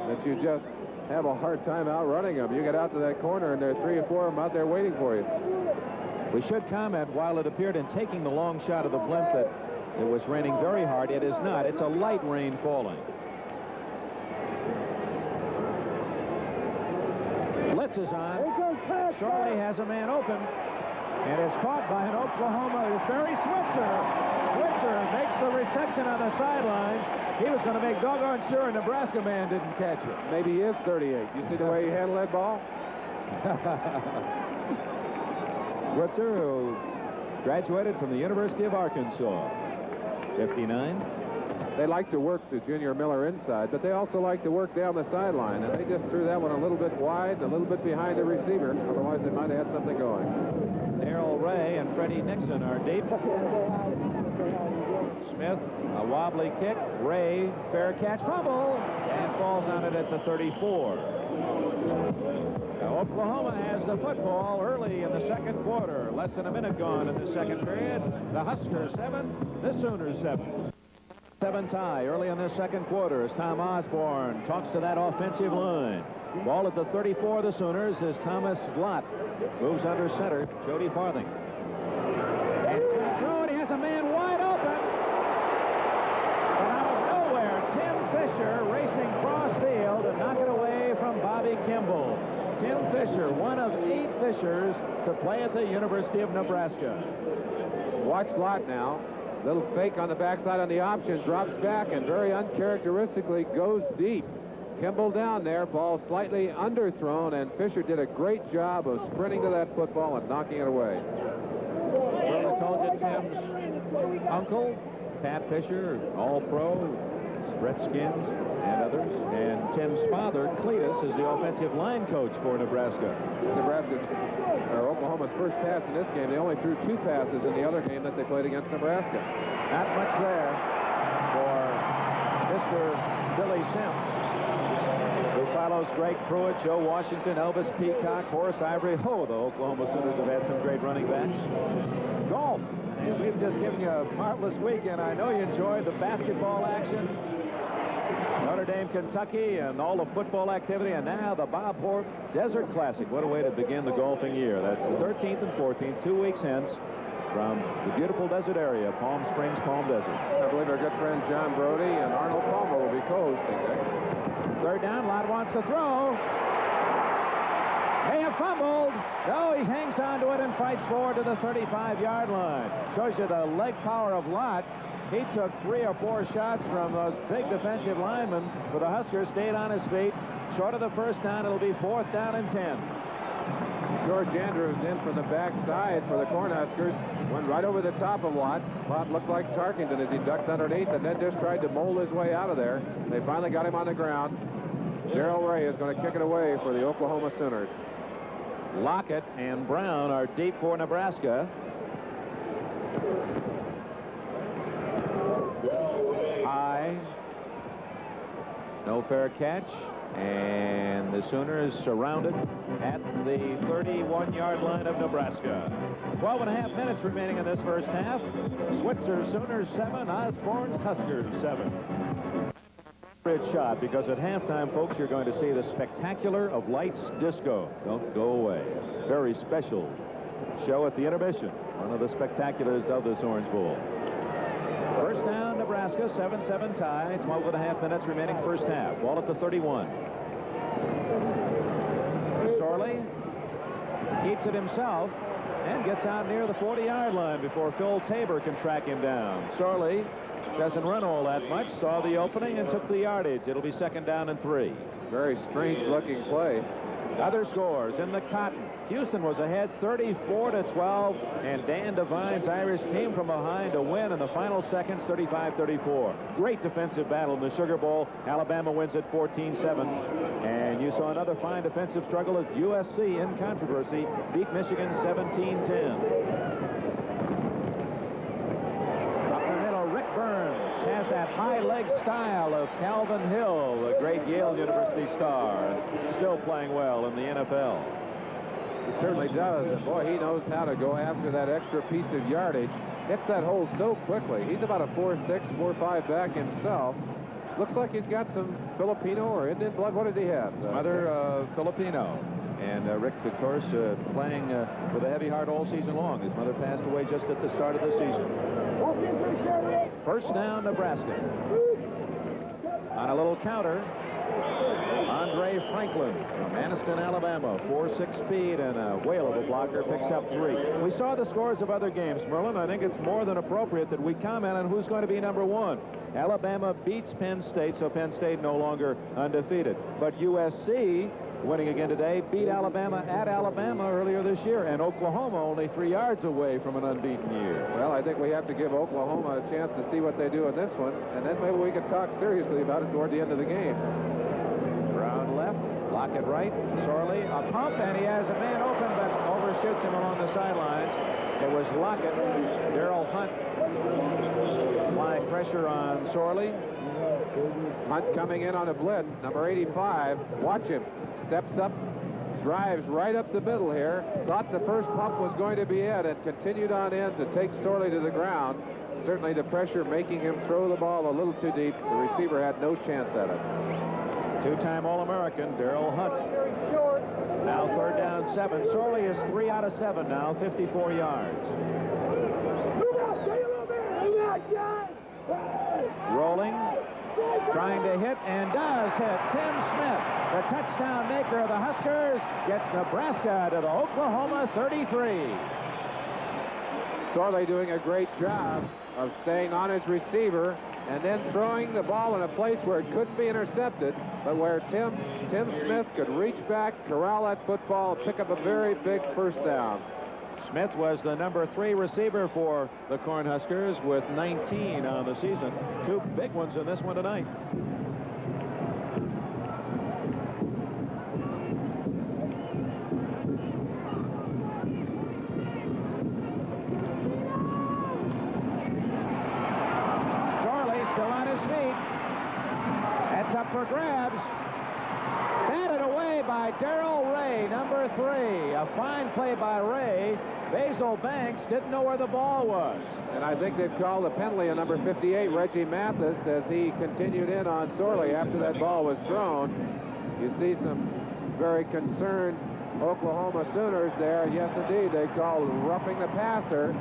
that you just have a hard time outrunning them. You get out to that corner, and there are 3 or 4 of them out there waiting for you. We should comment, while it appeared in taking the long shot of the blimp that it was raining very hard, it is not. It's a light rain falling. Blitz is on. Shorley has a man open, and is caught by an Oklahoma. It's Barry Switzer. Switzer makes the reception on the sidelines. He was going to make doggone sure a Nebraska man didn't catch it. Maybe he is 38. You see the way he handled that ball? Switzer, who graduated from the University of Arkansas. 59. They like to work the Junior Miller inside, but they also like to work down the sideline, and they just threw that one a little bit wide, a little bit behind the receiver. Otherwise, they might have had something going. Darrell Ray and Freddie Nixon are deep. Smith, a wobbly kick. Ray, fair catch, fumble, and falls on it at the 34. Now, Oklahoma has the football early in the second quarter. Less than a minute gone in the second period. The Huskers 7, the Sooners 7. 7 tie early in the second quarter as Tom Osborne talks to that offensive line. Ball at the 34 of the Sooners as Thomas Lott moves under center. Jody Farthing. And throw it. He has a man wide open. But out of nowhere, Tim Fisher racing cross field and knock it away from Bobby Kimball. Tim Fisher, one of 8 Fishers to play at the University of Nebraska. Watch Lott now. Little fake on the backside on the option, drops back, and very uncharacteristically goes deep. Kimball down there, ball slightly underthrown, and Fisher did a great job of sprinting to that football and knocking it away. Well, I told you Tim's uncle, Pat Fisher, All-Pro, Brett Skins, and others. And Tim's father, Cletus, is the offensive line coach for Nebraska. Oklahoma's first pass in this game. They only threw 2 passes in the other game that they played against Nebraska. Not much there for Mr. Billy Sims, who follows Greg Pruitt, Joe Washington, Elvis Peacock, Horace Ivory. Oh, the Oklahoma Sooners have had some great running backs. Golf. And we've just given you a marvelous weekend. I know you enjoyed the basketball action, Notre Dame, Kentucky, and all the football activity, and now the Bob Hope Desert Classic. What a way to begin the golfing year. That's the 13th and 14th, 2 weeks hence, from the beautiful desert area, Palm Springs, Palm Desert. I believe our good friend John Brody and Arnold Palmer will be co-hosting there. Third down, Lott wants to throw. May have fumbled. No, he hangs on to it and fights forward to the 35-yard line. Shows you the leg power of Lott. He took 3 or 4 shots from those big defensive linemen, but the Huskers stayed on his feet. Short of the first down, it'll be 4th down and 10. George Andrews in from the backside for the Cornhuskers. Went right over the top of Lott. Lott looked like Tarkington as he ducked underneath and then just tried to mold his way out of there. They finally got him on the ground. Darrell Ray is going to kick it away for the Oklahoma Sooners. Lockett and Brown are deep for Nebraska. High. No fair catch. And the Sooners surrounded at the 31-yard line of Nebraska. 12.5 minutes remaining in this first half. Switzer Sooners 7, Osborne's Huskers 7. Shot, because at halftime, folks, you're going to see the Spectacular of Lights Disco. Don't go away. Very special show at the intermission. One of the spectaculars of this Orange Bowl. First down, Nebraska, 7-7 tie. 12.5 minutes remaining first half. Ball at the 31. Sorley keeps it himself and gets out near the 40-yard line before Phil Tabor can track him down. Sorley doesn't run all that much, saw the opening and took the yardage. It'll be 2nd down and 3. Very strange-looking play. Other scores in the Cotton. Houston was ahead 34-12, and Dan Devine's Irish came from behind to win in the final seconds, 35-34. Great defensive battle in the Sugar Bowl. Alabama wins at 14-7. And you saw another fine defensive struggle as USC, in controversy, beat Michigan 17-10. Rick Burns has that high leg style of Calvin Hill, the great Yale University star, still playing well in the NFL. He certainly does, and boy, he knows how to go after that extra piece of yardage. Hits that hole so quickly. He's about a 4'6", 4'5" back himself, Looks like he's got some Filipino or Indian blood. What does he have? Mother Filipino. And Rick, of course, playing with a heavy heart all season long. His mother passed away just at the start of the season. First down, Nebraska. On a little counter, Andre Franklin from Anniston, Alabama. 4.6 speed and a whale of a blocker, picks up 3. We saw the scores of other games, Merlin. I think it's more than appropriate that we comment on who's going to be number 1. Alabama beats Penn State, so Penn State no longer undefeated. But USC, winning again today, beat Alabama at Alabama earlier this year, and Oklahoma only 3 yards away from an unbeaten year. Well, I think we have to give Oklahoma a chance to see what they do in this one, and then maybe we can talk seriously about it toward the end of the game. Brown left, Lockett right, Sorley a pump, and he has a man open, but overshoots him along the sidelines. It was Lockett. Darrell Hunt applying pressure on Sorley. Hunt coming in on a blitz, number 85. Watch him. Steps up, drives right up the middle here. Thought the first pump was going to be it, and continued on in to take Sorley to the ground. Certainly the pressure making him throw the ball a little too deep. The receiver had no chance at it. Two-time All-American Darrell Hunt. Now 3rd down 7. Sorley is 3 out of 7 now, 54 yards. Rolling, trying to hit, and does hit. Tim Smith, the touchdown maker of the Huskers, gets Nebraska to the Oklahoma 33. Sorley doing a great job of staying on his receiver and then throwing the ball in a place where it couldn't be intercepted, but where Tim Smith could reach back, corral that football, and pick up a very big first down. Smith was the number 3 receiver for the Cornhuskers with 19 on the season. 2 big ones in this one tonight. Sorley still on his feet. That's up for grabs. Batted away by Darrell Ray, number 3. A fine play by Ray. Basil Banks didn't know where the ball was. And I think they've called a penalty on number 58, Reggie Mathis, as he continued in on Sorley after that ball was thrown. You see some very concerned Oklahoma Sooners there. Yes, indeed, they called roughing the passer.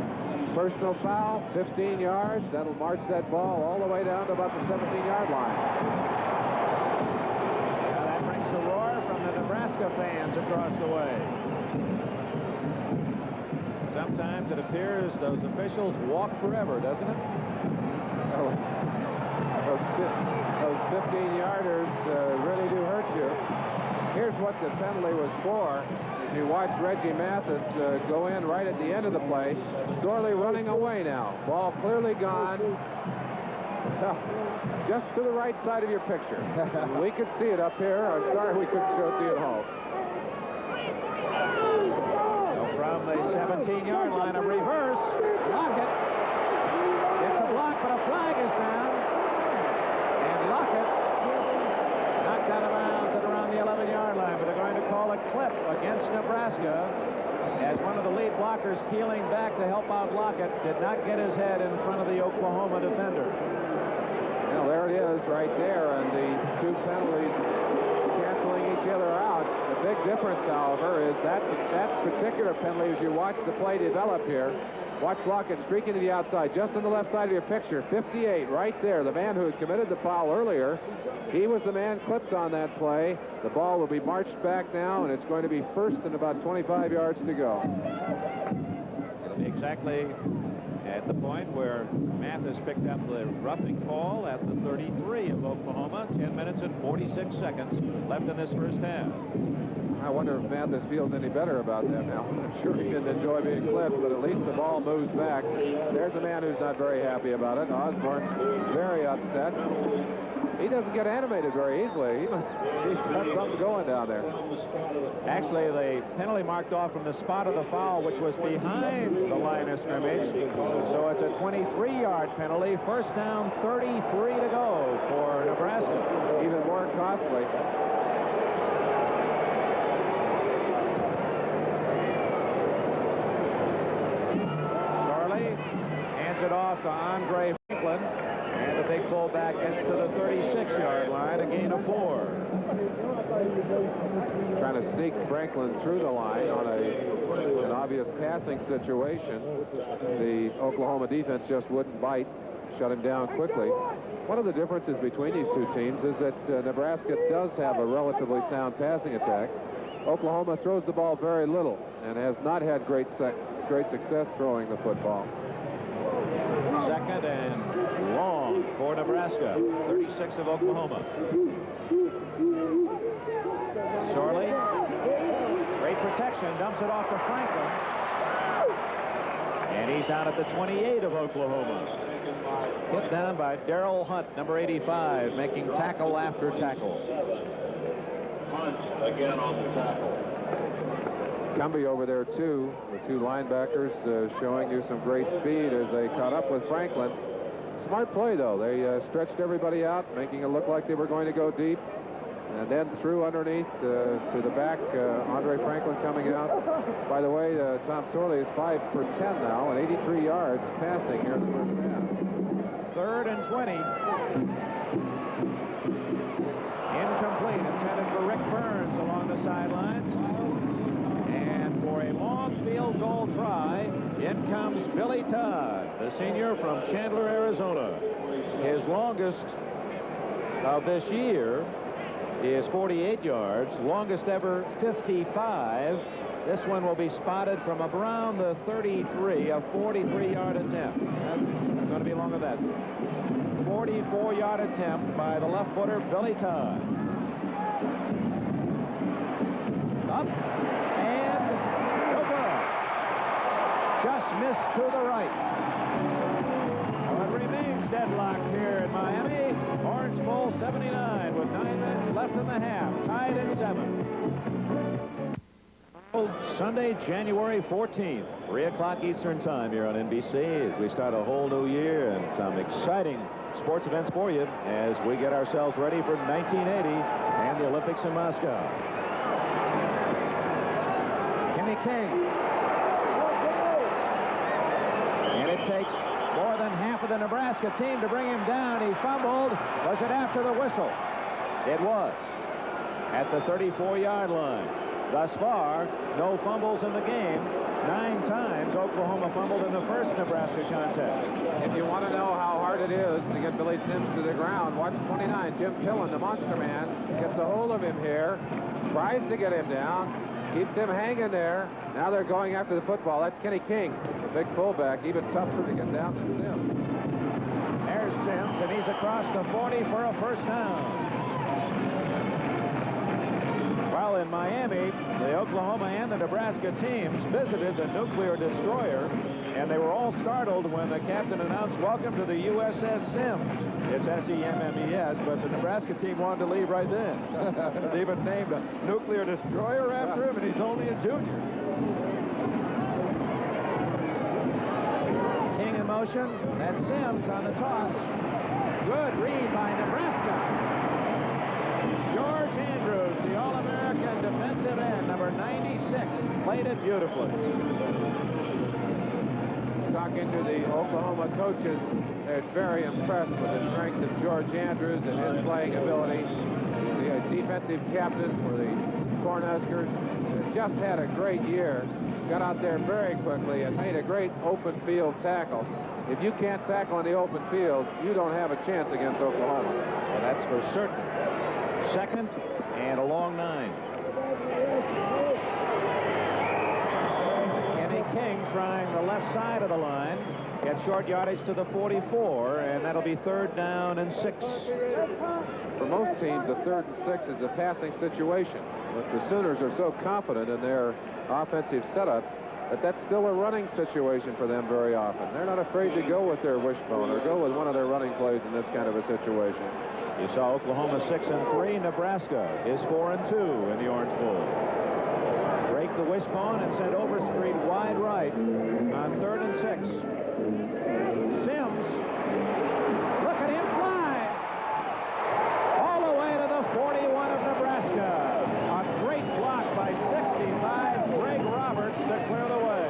Personal foul, 15 yards. That'll march that ball all the way down to about the 17-yard line. Now that brings a roar from the Nebraska fans across the way. Sometimes it appears those officials walk forever, doesn't it? Those 15-yarders really do hurt you. Here's what the penalty was for. As you watch Reggie Mathis go in right at the end of the play, Sorley running away now. Ball clearly gone. Just to the right side of your picture. We could see it up here. I'm sorry we couldn't show it to you at home. From the 17-yard line, a reverse. Lockett gets a block, but a flag is down. And Lockett knocked out of bounds at around the 11-yard line, but they're going to call a clip against Nebraska as one of the lead blockers peeling back to help out Lockett did not get his head in front of the Oklahoma defender. Well, there it is right there, and the 2 penalties canceling each other out. The big difference, however, is that particular penalty, as you watch the play develop here, watch Lockett streaking to the outside, just on the left side of your picture. 58 right there, the man who had committed the foul earlier. He was the man clipped on that play. The ball will be marched back now, and it's going to be first and about 25 yards to go. Exactly at the point where Mathis picked up the roughing call at the 33 of Oklahoma. 10 minutes and 46 seconds left in this first half. I wonder if Mathis feels any better about that now. I'm sure he didn't enjoy being clipped, but at least the ball moves back. There's a man who's not very happy about it. Osborne, very upset. He doesn't get animated very easily. He's got something going down there. Actually, the penalty marked off from the spot of the foul, which was behind the line of scrimmage. So it's a 23-yard penalty. First down, 33 to go for Nebraska. Even more costly. Hands it off to Andre Franklin, and the big fullback gets to the 36. 6-yard line, a gain of 4. Trying to sneak Franklin through the line on an obvious passing situation. The Oklahoma defense just wouldn't bite, shut him down quickly. One of the differences between these two teams is that Nebraska does have a relatively sound passing attack. Oklahoma throws the ball very little and has not had great success throwing the football. Second and long for Nebraska. 36 of Oklahoma. Sorley, great protection, dumps it off to Franklin. And he's out at the 28 of Oklahoma. Hit down by Darrell Hunt, number 85, making tackle after tackle. Hunt again on the tackle. Cumby over there, too. The two linebackers showing you some great speed as they caught up with Franklin. Smart play, though. They stretched everybody out, making it look like they were going to go deep. And then threw underneath to the back. Andre Franklin coming out. By the way, Tom Sorley is 5 for 10 now and 83 yards passing here in the first half. 3rd and 20. Incomplete, intended for Rick Burns along the sidelines. And for a long field goal try, in comes Billy Todd, the senior from Chandler, Arizona. His longest of this year is 48 yards, longest ever 55. This one will be spotted from around the 33, a 43-yard attempt. That's going to be longer than that. 44-yard attempt by the left footer, Billy Todd. Up and over. Just missed to the right. Well, it remains deadlocked here in Miami. Orange Bowl 79 with 9 minutes left in the half. Tied at 7. Sunday, January 14th, 3 o'clock Eastern Time here on NBC as we start a whole new year and some exciting sports events for you as we get ourselves ready for 1980 and the Olympics in Moscow. Kenny King. And it takes more than half of the Nebraska team to bring him down. He fumbled. Was it after the whistle? It was. At the 34-yard line. Thus far, no fumbles in the game. 9 times Oklahoma fumbled in the first Nebraska contest. If you want to know how hard it is to get Billy Sims to the ground, watch 29. Jim Pillen, the monster man, gets a hold of him here, tries to get him down, keeps him hanging there. Now they're going after the football. That's Kenny King, the big fullback, even tougher to get down than Sims. There's Sims, and he's across the 40 for a first down. While in Miami, the Oklahoma and the Nebraska teams visited the nuclear destroyer, and they were all startled when the captain announced, "Welcome to the USS Sims." It's S-E-M-M-E-S, but the Nebraska team wanted to leave right then. They even named a nuclear destroyer after him, and he's only a junior. King in motion. That's Sims on the toss. Good read by Nebraska. George Andrews, the All-American defensive end, number 96, played it beautifully. Talking to the Oklahoma coaches, they're very impressed with the strength of George Andrews and his playing ability. The defensive captain for the Cornhuskers just had a great year. Got out there very quickly and made a great open field tackle. If you can't tackle in the open field, you don't have a chance against Oklahoma. Well, that's for certain. Second and a long 9. Kenny King trying the left side of the line. Gets short yardage to the 44, and that'll be 3rd down and 6. For most teams, a 3rd and 6 is a passing situation. But the Sooners are so confident in their offensive setup that that's still a running situation for them very often. They're not afraid to go with their wishbone or go with one of their running plays in this kind of a situation. You saw Oklahoma 6-3. Nebraska is 4-2 in the Orange Bowl. Break the wishbone and send Overstreet wide right on 3rd and 6. Sims, look at him fly all the way to the 41 of Nebraska. A great block by 65 Greg Roberts to clear the way.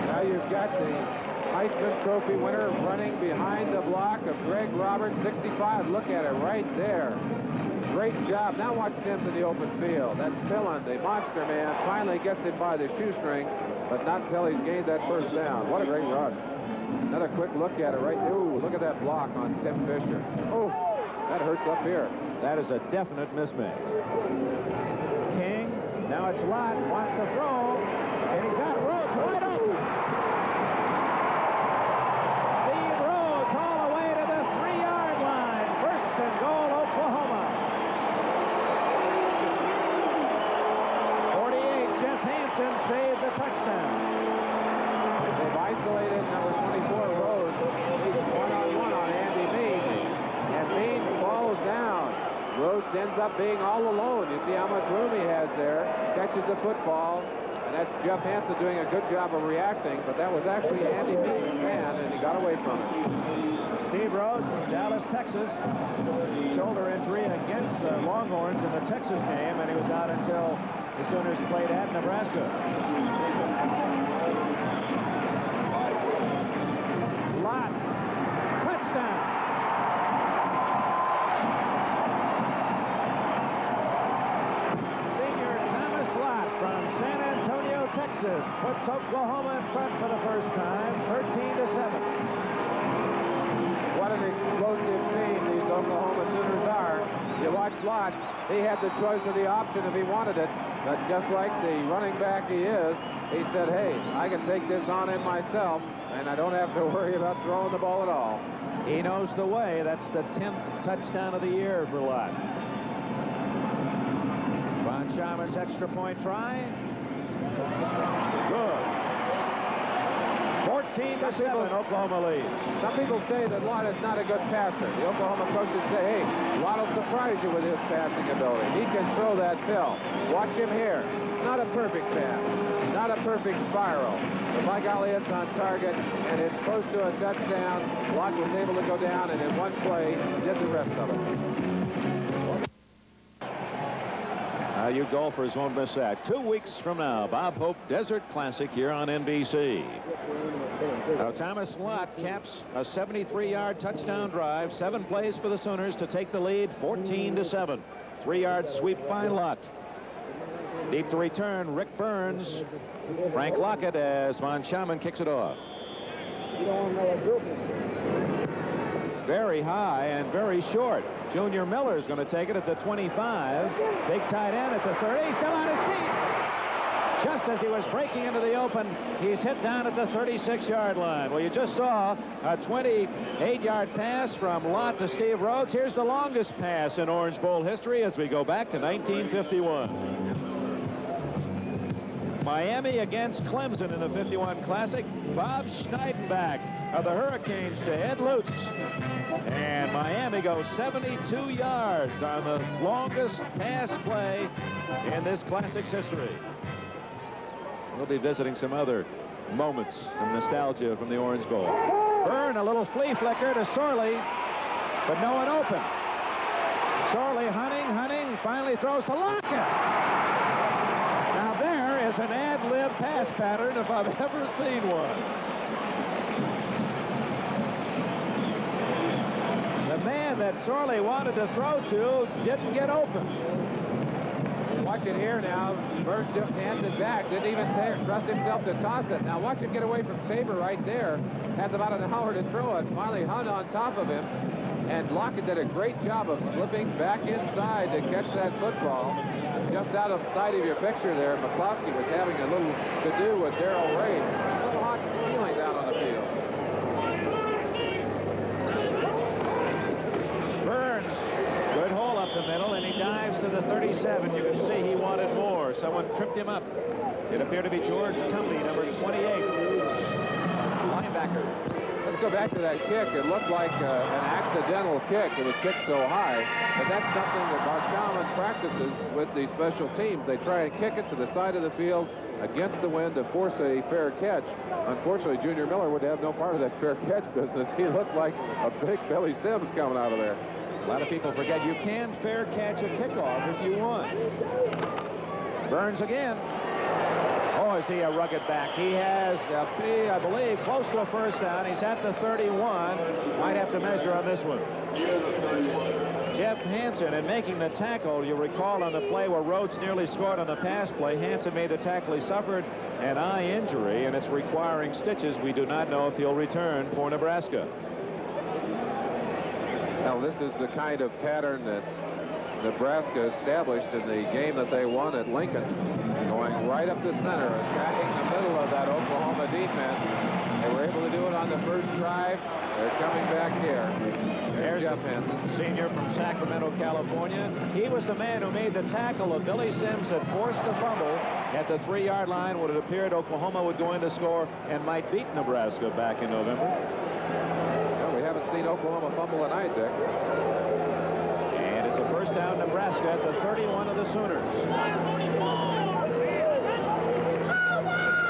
Now you've got the Heisman Trophy winner running behind the block of Greg Roberts, 65. Look at it right there. Great job. Now watch Sims in the open field. That's Millen, the monster man, finally gets him by the shoestring, but not until he's gained that first down. What a great run. Another quick look at it right there. Ooh, look at that block on Tim Fisher. Oh, that hurts up here. That is a definite mismatch. King, now it's Lott, wants to throw, and he's got Rhodes right up. Steve Rhodes all the way to the 3-yard line. First and goal, Oklahoma. 48, Jeff Hansen saved the touchdown. They've isolated number 24, Rhodes. He's one-on-one on Andy Mean. And Mean falls down. Rhodes ends up being all alone. You see how much room he has there. Catches the football. And that's Jeff Hansen doing a good job of reacting. But that was actually Andy Mean's man, and he got away from it. Steve Rhodes from Dallas, Texas. Shoulder injury against the Longhorns in the Texas game, and he was out until the Sooners played at Nebraska. Lott, touchdown. Senior Thomas Lott from San Antonio, Texas, puts Oklahoma in front for the first time, 13-7. What an explosive team these Oklahoma Sooners are. You watch Lott, he had the choice of the option if he wanted it, but just like the running back he is, he said, hey, I can take this on in myself, and I don't have to worry about throwing the ball at all. He knows the way. That's the 10th touchdown of the year for Lott. Von Schauman's extra point try. Good. 14-7, Oklahoma leads. Some people say that Lott is not a good passer. The Oklahoma coaches say, hey, Lott will surprise you with his passing ability. He can throw that pill. Watch him here. Not a perfect pass. Not a perfect spiral. But by golly, it's on target, and it's close to a touchdown. Lott was able to go down, and in one play, did the rest of it. You golfers won't miss that. 2 weeks from now, Bob Hope Desert Classic here on NBC. Now, Thomas Lott caps a 73-yard touchdown drive. 7 plays for the Sooners to take the lead, 14-7. 3-yard sweep by Lott. Deep to return, Rick Burns. Frank Lockett as Von Schauman kicks it off. Very high and very short. Junior Miller is going to take it at the 25. Big tight end at the 30. Still on his feet. Just as he was breaking into the open, he's hit down at the 36-yard line. Well, you just saw a 28-yard pass from Lott to Steve Rhodes. Here's the longest pass in Orange Bowl history as we go back to 1951. Miami against Clemson in the 51 Classic. Bob Schneidenbach of the Hurricanes to Ed Lutz. And Miami goes 72 yards on the longest pass play in this Classic's history. We'll be visiting some other moments, some nostalgia from the Orange Bowl. Byrne, a little flea flicker to Sorley, but no one open. Sorley hunting, finally throws to Lockett. Now there is an ad-lib pass pattern if I've ever seen one. The man that Sorley wanted to throw to didn't get open. Watch it here now. Burns just hands it back. Didn't even trust himself to toss it. Now watch him get away from Tabor right there. Has about an hour to throw it. Finally Hunt on top of him. And Lockett did a great job of slipping back inside to catch that football. Just out of sight of your picture there, McCloskey was having a little to do with Darrell Ray. A little hot feelings out on the field. Burns, good hole up the middle, and he dives to the 37. You can see he wanted more. Someone tripped him up. It appeared to be George Cumbie, number 28, linebacker. Let's go back to that kick. It looked like an accidental kick. It was kicked so high. But that's something that Von Schauman practices with the special teams. They try and kick it to the side of the field against the wind to force a fair catch. Unfortunately, Junior Miller would have no part of that fair catch business. He looked like a big Billy Sims coming out of there. A lot of people forget you can fair catch a kickoff if you want. Burns again. Oh, is he a rugged back? He has, I believe, close to a first down. He's at the 31. Might have to measure on this one. Jeff Hansen, in making the tackle, you recall on the play where Rhodes nearly scored on the pass play, Hansen made the tackle. He suffered an eye injury, and it's requiring stitches. We do not know if he'll return for Nebraska. Now, this is the kind of pattern that Nebraska established in the game that they won at Lincoln, going right up the center, attacking the middle of that Oklahoma defense. They were able to do it on the first drive. They're coming back here. There's Jeff Hansen, senior from Sacramento, California. He was the man who made the tackle of Billy Sims that forced the fumble at the 3-yard line when it appeared Oklahoma would go in to score and might beat Nebraska back in November. Well, we haven't seen Oklahoma fumble tonight, Dick. And it's a first down, Nebraska at the 31 of the Sooners.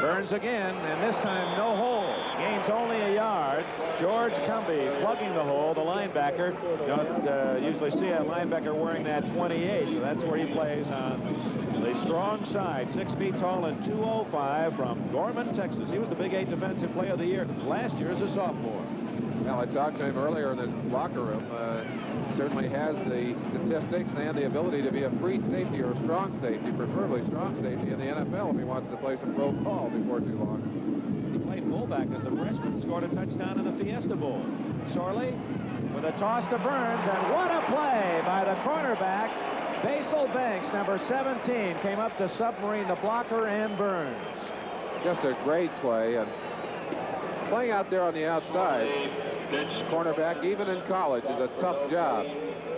Burns again, and this time no hole. Gains only a yard. George Cumbie plugging the hole, the linebacker. You don't usually see a linebacker wearing that 28, so that's where he plays on the strong side. 6 feet tall and 205 from Gorman, Texas. He was the Big 8 Defensive Player of the Year last year as a sophomore. Well, I talked to him earlier in the locker room. Certainly has the statistics and the ability to be a free safety or a strong safety, preferably strong safety in the NFL if he wants to play some pro ball before too long. He played fullback as a freshman, scored a touchdown in the Fiesta Bowl. Sorley with a toss to Burns, and what a play by the cornerback. Basil Banks, number 17, came up to submarine the blocker and Burns. Just a great play, and playing out there on the outside, cornerback, even in college, is a tough job.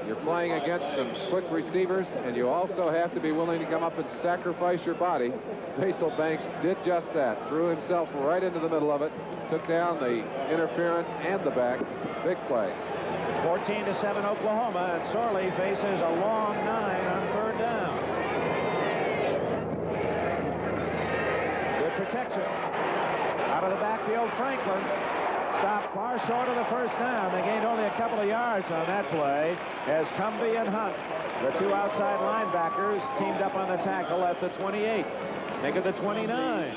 You're playing against some quick receivers, and you also have to be willing to come up and sacrifice your body. Basil Banks did just that. Threw himself right into the middle of it, took down the interference and the back. Big play. 14-7 Oklahoma, and Sorley faces a long 9 on 3rd down. Good protection. Out of the backfield, Franklin. Stopped far short of the first down. They gained only a couple of yards on that play as Cumbie and Hunt, the 2 outside linebackers, teamed up on the tackle at the 28. Make it the 29.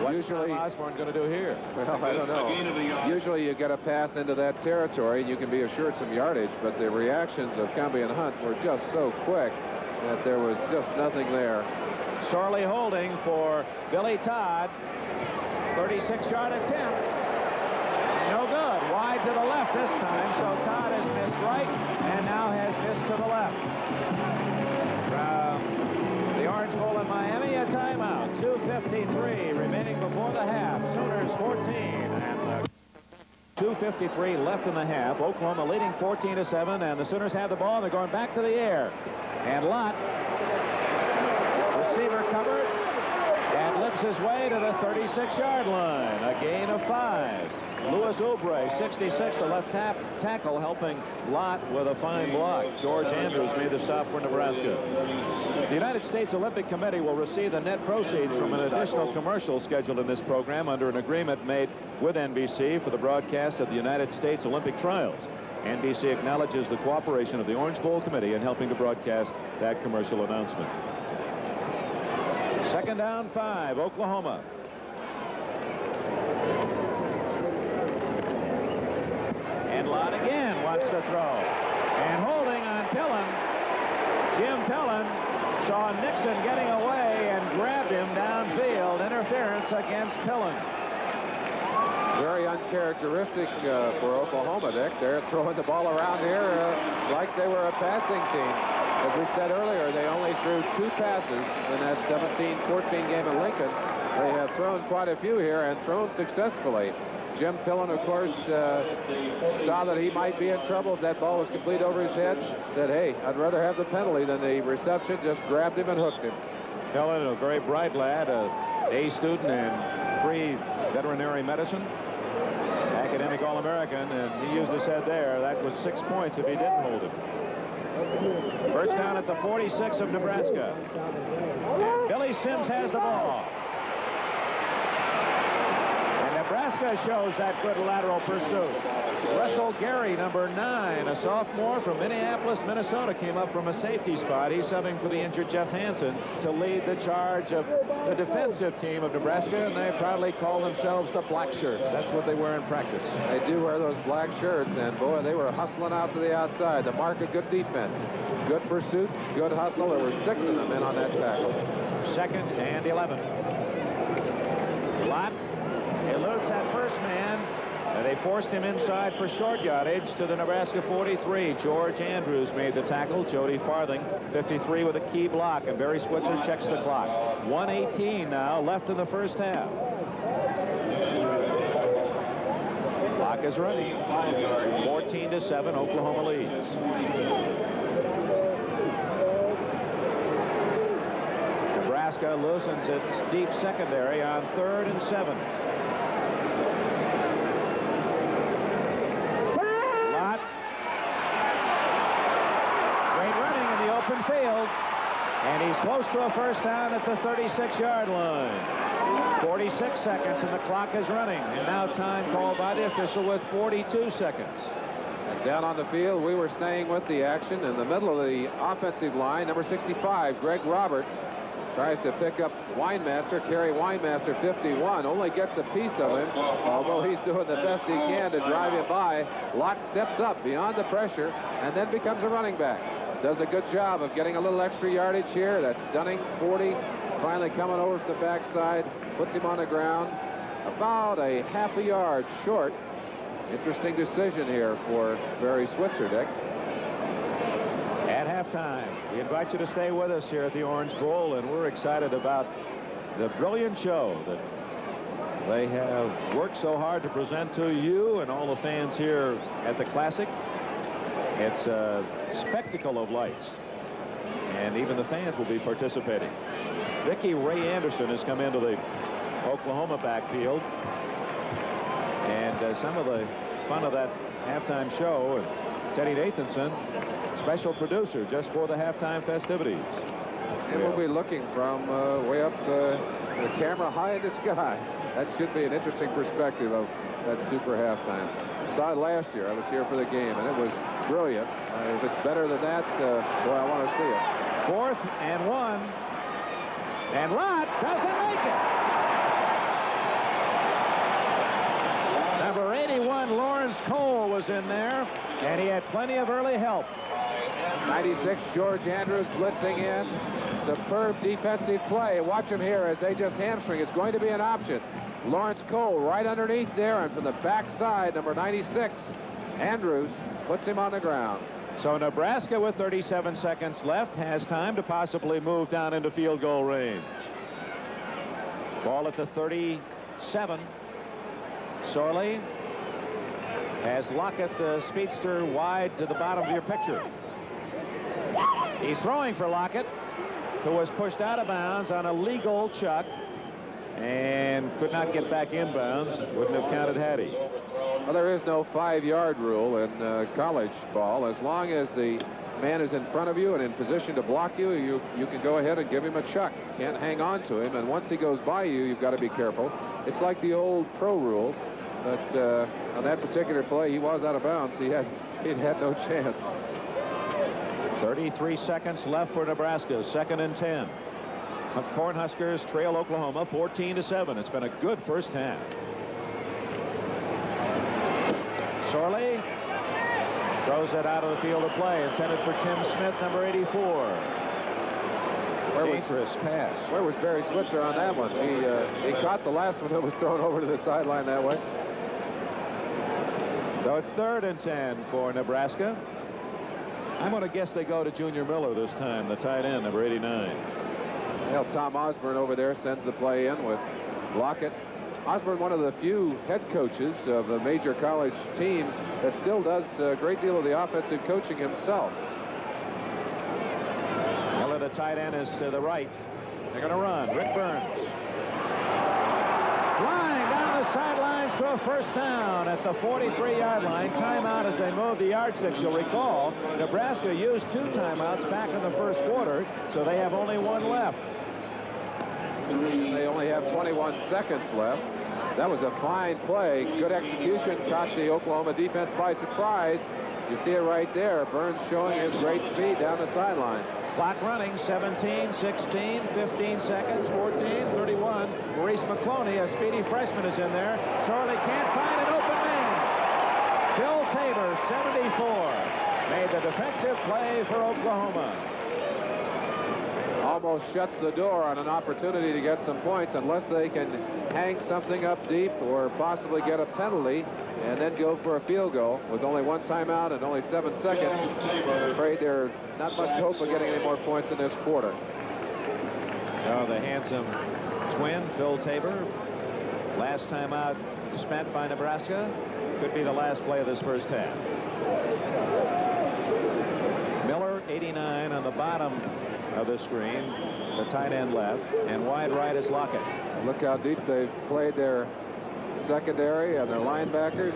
What's Osborne going to do here? Well, I don't know. Usually you get a pass into that territory and you can be assured some yardage, but the reactions of Cumbie and Hunt were just so quick that there was just nothing there. Sorley holding for Billy Todd. 36-yard attempt. No good. Wide to the left this time, so Todd has missed right and now has missed to the left. From the Orange Bowl in Miami, a timeout. 2:53 remaining before the half. Sooners 14 and 2:53 left in the half. Oklahoma leading 14-7, and the Sooners have the ball. They're going back to the air. And Lott, receiver covered, and lifts his way to the 36-yard line. A gain of 5. Louis Oubre, 66, the left tackle, helping Lott with a fine block. George Andrews made the stop for Nebraska. The United States Olympic Committee will receive the net proceeds from an additional commercial scheduled in this program under an agreement made with NBC for the broadcast of the United States Olympic Trials. NBC acknowledges the cooperation of the Orange Bowl Committee in helping to broadcast that commercial announcement. 2nd down, 5, Oklahoma. And Lott again wants to throw. And holding on Pillen. Jim Pillen saw Nixon getting away and grabbed him downfield. Interference against Pillen. Very uncharacteristic for Oklahoma, Dick. They're throwing the ball around here like they were a passing team. As we said earlier, they only threw 2 passes in that 17-14 game at Lincoln. They have thrown quite a few here and thrown successfully. Jim Pillen, of course, saw that he might be in trouble if that ball was complete over his head. Said, hey, I'd rather have the penalty than the reception. Just grabbed him and hooked him. Pillen, a very bright lad, a A student in pre-veterinary medicine. Academic All-American, and he used his head there. That was 6 points if he didn't hold it. First down at the 46 of Nebraska. And Billy Sims has the ball. And Nebraska Nebraska shows that good lateral pursuit. Russell Gary, number 9, a sophomore from Minneapolis, Minnesota, came up from a safety spot. He's subbing for the injured Jeff Hansen to lead the charge of the defensive team of Nebraska, and they proudly call themselves the Black Shirts. That's what they wear in practice. They do wear those black shirts, and boy, they were hustling out to the outside to mark a good defense. Good pursuit, good hustle. There were 6 of them in on that tackle. 2nd and 11. Lott eludes that first man. And they forced him inside for short yardage to the Nebraska 43. George Andrews made the tackle. Jody Farthing, 53, with a key block. And Barry Switzer checks the clock. 1:18 now left in the first half. Clock is running. 14-7, Oklahoma leads. Nebraska loosens its deep secondary on 3rd and 7. Lott. Great running in the open field. And he's close to a first down at the 36-yard line. 46 seconds, and the clock is running. And now time called by the official with 42 seconds. And down on the field, we were staying with the action in the middle of the offensive line. Number 65, Greg Roberts, tries to pick up Winemaster. Kerry Winemaster, 51, only gets a piece of him, although he's doing the best he can to drive him by. Lott steps up beyond the pressure and then becomes a running back. Does a good job of getting a little extra yardage here. That's Dunning, 40, finally coming over to the backside, puts him on the ground about a half a yard short. Interesting decision here for Barry Switzer, Dick. At halftime, we invite you to stay with us here at the Orange Bowl, and we're excited about the brilliant show that they have worked so hard to present to you and all the fans here at the Classic. It's a spectacle of lights, and even the fans will be participating. Vicki Ray Anderson has come into the Oklahoma backfield, and some of the fun of that halftime show, and Teddy Nathanson, special producer just for the halftime festivities. And we'll be looking from way up the camera high in the sky. That should be an interesting perspective of that super halftime. Saw it last year. I was here for the game, and it was brilliant. If it's better than that, boy, I want to see it. 4th and 1. And Lott doesn't make it. Number 81, Lawrence Cole, was in there, and he had plenty of early help. 96, George Andrews blitzing in. Superb defensive play. Watch him here as they just hamstring. It's going to be an option. Lawrence Cole right underneath there, and from the backside, number 96, Andrews puts him on the ground. So Nebraska, with 37 seconds left, has time to possibly move down into field goal range. Ball at the 37. Sorley has Lockett, the speedster, wide to the bottom of your picture. He's throwing for Lockett, who was pushed out of bounds on a legal chuck and could not get back inbounds. Wouldn't have counted had he. Well, there is no 5-yard rule in college ball. As long as the man is in front of you and in position to block you, you can go ahead and give him a chuck. Can't hang on to him, and once he goes by you, you've got to be careful. It's like the old pro rule, but on that particular play, he was out of bounds. He'd had no chance. 33 seconds left for Nebraska. 2nd and 10. Cornhuskers trail Oklahoma 14-7. It's been a good first half. Sorley throws it out of the field of play, intended for Tim Smith, number 84. Dangerous pass. Where was Barry Switzer on that one? He caught the last one that was thrown over to the sideline that way. So it's 3rd and 10 for Nebraska. I'm going to guess they go to Junior Miller this time, the tight end, number 89. Well, Tom Osborne over there sends the play in with Lockett. Osborne, one of the few head coaches of the major college teams that still does a great deal of the offensive coaching himself. Miller, the tight end, is to the right. They're going to run. Rick Burns. Flying down the sidelines to a first down at the 43-yard line. Timeout as they move the yardsticks. You'll recall Nebraska used 2 timeouts back in the first quarter, so they have only 1 left. They only have 21 seconds left. That was a fine play. Good execution. Caught the Oklahoma defense by surprise. You see it right there. Burns showing his great speed down the sideline. Clock running, 17, 16, 15 seconds, 14, 31. Maurice McCloney, a speedy freshman, is in there. Sorley can't find an open man. Phil Tabor, 74, made the defensive play for Oklahoma. Almost shuts the door on an opportunity to get some points unless they can hang something up deep or possibly get a penalty and then go for a field goal with only one timeout and only 7 seconds. I'm afraid there's not much hope of getting any more points in this quarter. So the handsome twin, Phil Tabor, last time out spent by Nebraska, could be the last play of this first half. Miller, 89 on the bottom of the screen, the tight end left, and wide right is Lockett. Look how deep they've played their secondary and their linebackers.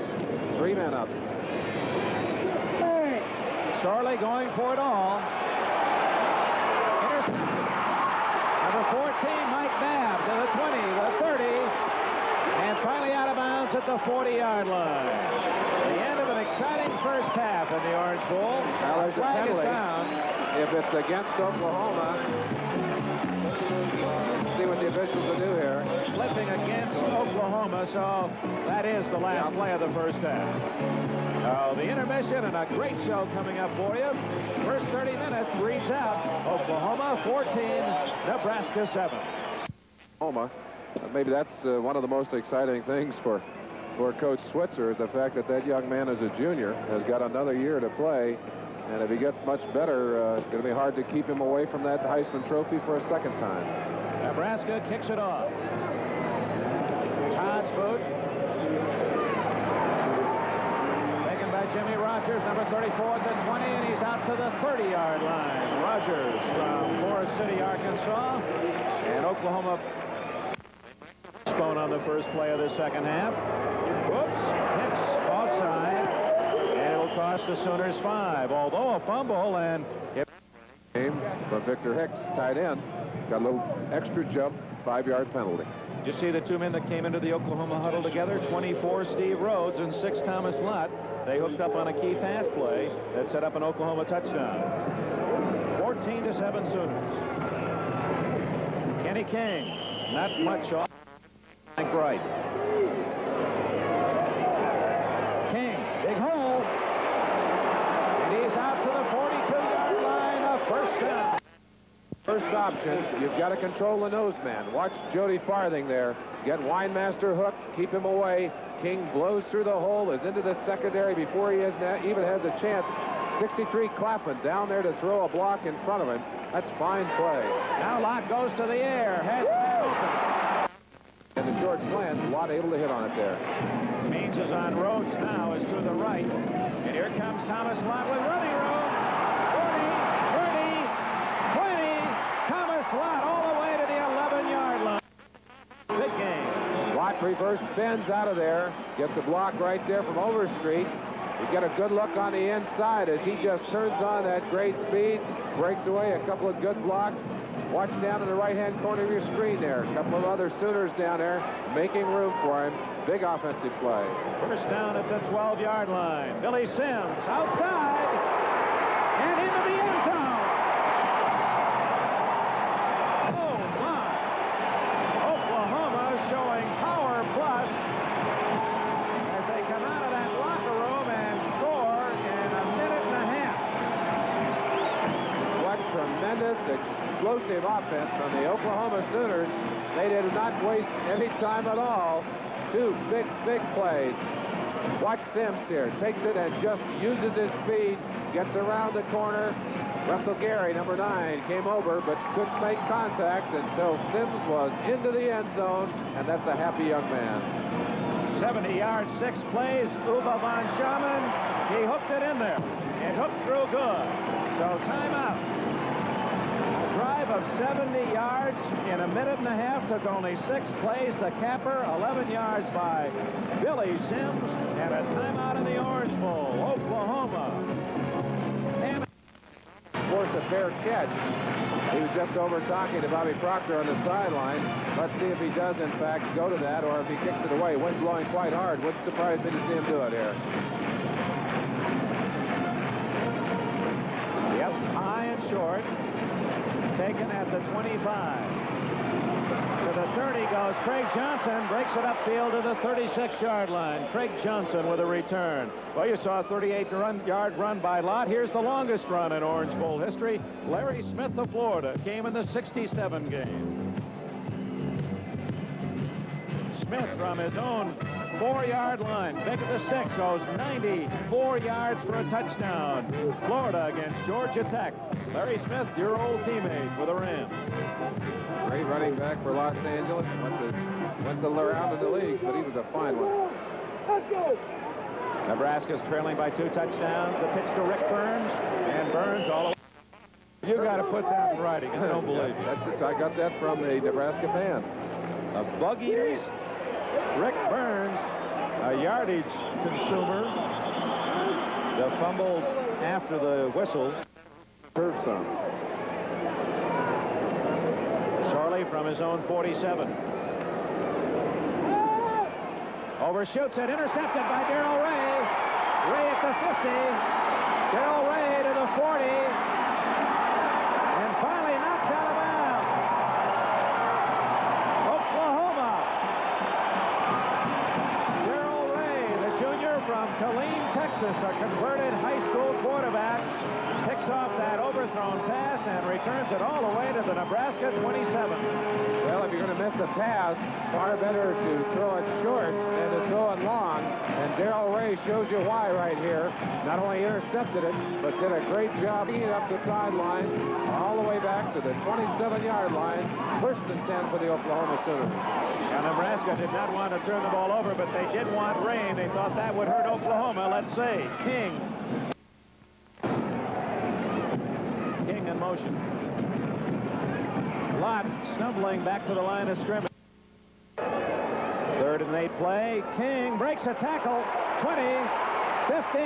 3 men up. Sorley going for it all. Number 14, Mike Babb to the 20, the 30, and finally out of bounds at the 40-yard line. The end of an exciting first half in the Orange Bowl. Now there's a Flag is penalty. down. If it's against Oklahoma, let's see what the officials will do here. Flipping against Oklahoma, so that is the last play of the first half. Oh, the intermission and a great show coming up for you. First 30 minutes reads out Oklahoma 14, Nebraska 7. Oklahoma, maybe that's one of the most exciting things for Coach Switzer is the fact that that young man is a junior, has got another year to play. And if he gets much better, it's going to be hard to keep him away from that Heisman Trophy for a second time. Nebraska kicks it off. Todd's boot. Taken by Jimmy Rogers, number 34 at the 20, and he's out to the 30-yard line. Rogers from Forest City, Arkansas. And Oklahoma postponed on the first play of the second half. Whoops. Hicks offside. Cost the Sooners 5, although a fumble, and game from Victor Hicks, tight end, got a little extra jump, 5-yard penalty. Did you see the 2 men that came into the Oklahoma huddle together? 24 Steve Rhodes and 6 Thomas Lott. They hooked up on a key pass play that set up an Oklahoma touchdown. 14-7 Sooners. Kenny King, not much off. Frank Wright. King, big hole. First option, you've got to control the nose man. Watch Jody Farthing there. Get Weinmaster hooked, keep him away. King blows through the hole, is into the secondary before he even has a chance. 63 Clapham down there to throw a block in front of him. That's fine play. Now Lott goes to the air. Has and the short slant, Lott able to hit on it there. Means is on Rhodes now, is to the right. And here comes Thomas Lott with running room. 40, 30, 20. Thomas Lott all the way to the 11-yard line. Big game. Lott reverse spins out of there. Gets a block right there from Overstreet. You get a good look on the inside as he just turns on that great speed. Breaks away a couple of good blocks. Watch down in the right-hand corner of your screen there. A couple of other Sooners down there making room for him. Big offensive play. First down at the 12-yard line. Billy Sims outside and into the end zone. Oh, my. Oklahoma showing power plus as they come out of that locker room and score in a minute and a half. What tremendous explosive offense from the Oklahoma Sooners. They did not waste any time at all. 2 big plays. Watch Sims here. Takes it and just uses his speed. Gets around the corner. Russell Gary, number 9, came over but couldn't make contact until Sims was into the end zone, and that's a happy young man. 70 yards, 6 plays. Uwe von Schaman, he hooked it in there. It hooked through good. So timeout. Drive of 70 yards in a minute and a half, took only 6 plays. The capper, 11 yards by Billy Sims, and a timeout in the Orange Bowl. Oklahoma. Fourth a fair catch. He was just over talking to Bobby Proctor on the sideline. Let's see if he does, in fact, go to that, or if he kicks it away. Wind's blowing quite hard. Wouldn't surprise me to see him do it here. Yep, high and short. Taken at the 25. To the 30 goes Craig Johnson. Breaks it upfield to the 36-yard line. Craig Johnson with a return. Well, you saw a 38-yard run by Lott. Here's the longest run in Orange Bowl history. Larry Smith of Florida came in the 67 game. Smith from his own 4-yard line. Big at the 6 goes 94 yards for a touchdown. Florida against Georgia Tech. Larry Smith, your old teammate for the Rams. Great running back for Los Angeles. Went the around in the leagues, but he was a fine one. Nebraska's trailing by 2 touchdowns. The pitch to Rick Burns, and Burns all the way. You got to put that in writing. I don't believe it. That's it. I got that from a Nebraska fan. The Bug Eaters. Rick Burns, a yardage consumer. The fumble after the whistle. Curve some. Sorley from his own 47. Overshoots it, intercepted by Darrell Ray. Ray at the 50. Darrell Ray to the 40. And finally knocked out of bounds. Oklahoma. Darrell Ray, the junior from Killeen, Texas, a converted high school quarterback, picks off that overthrown pass and returns it all the way to the Nebraska 27. Well, if you're going to miss a pass, far better to throw it short than to throw it long. And Darrell Ray shows you why right here. Not only intercepted it, but did a great job eating up the sideline all the way back to the 27-yard line. First and 10 for the Oklahoma Sooners. Now, Nebraska did not want to turn the ball over, but they did want rain. They thought that would hurt Oklahoma. Let's see. King in motion. Lott stumbling back to the line of scrimmage. 3rd and 8 play. King breaks a tackle. 20, 15,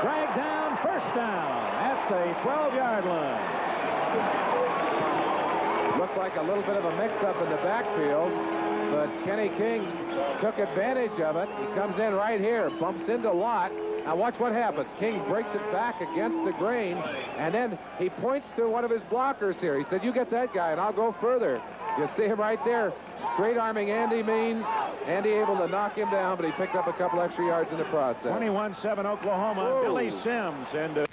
dragged down, first down at the 12-yard line. Looked like a little bit of a mix-up in the backfield, but Kenny King took advantage of it. He comes in right here, bumps into Lott. Now watch what happens. King breaks it back against the grain, and then he points to one of his blockers here. He said, "You get that guy, and I'll go further." You see him right there, straight-arming Andy Means. Andy able to knock him down, but he picked up a couple extra yards in the process. 21-7 Oklahoma. Whoa. Billy Sims into...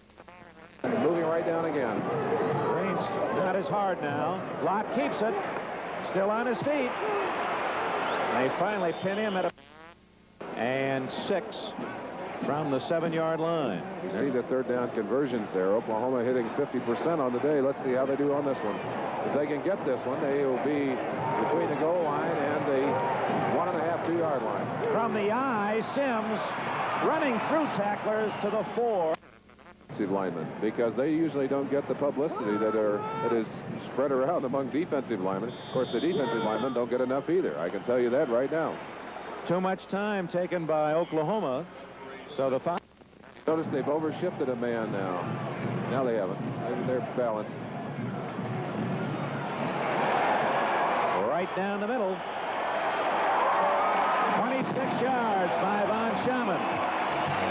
Moving right down again. Green's not as hard now. Lott keeps it. Still on his feet. They finally pin him at a... And 6 from the 7-yard line. You see the 3rd down conversions there. Oklahoma hitting 50% on the day. Let's see how they do on this one. If they can get this one, they will be between the goal line and the 1.5, 2-yard line. From the eye, Sims running through tacklers to the 4. Defensive linemen, because they usually don't get the publicity that is spread around among defensive linemen. Of course, the defensive linemen don't get enough either. I can tell you that right now. Too much time taken by Oklahoma. So the five. Notice they've overshifted a man now. Now they haven't. They're balanced. Right down the middle. 26 yards by Von Schaman.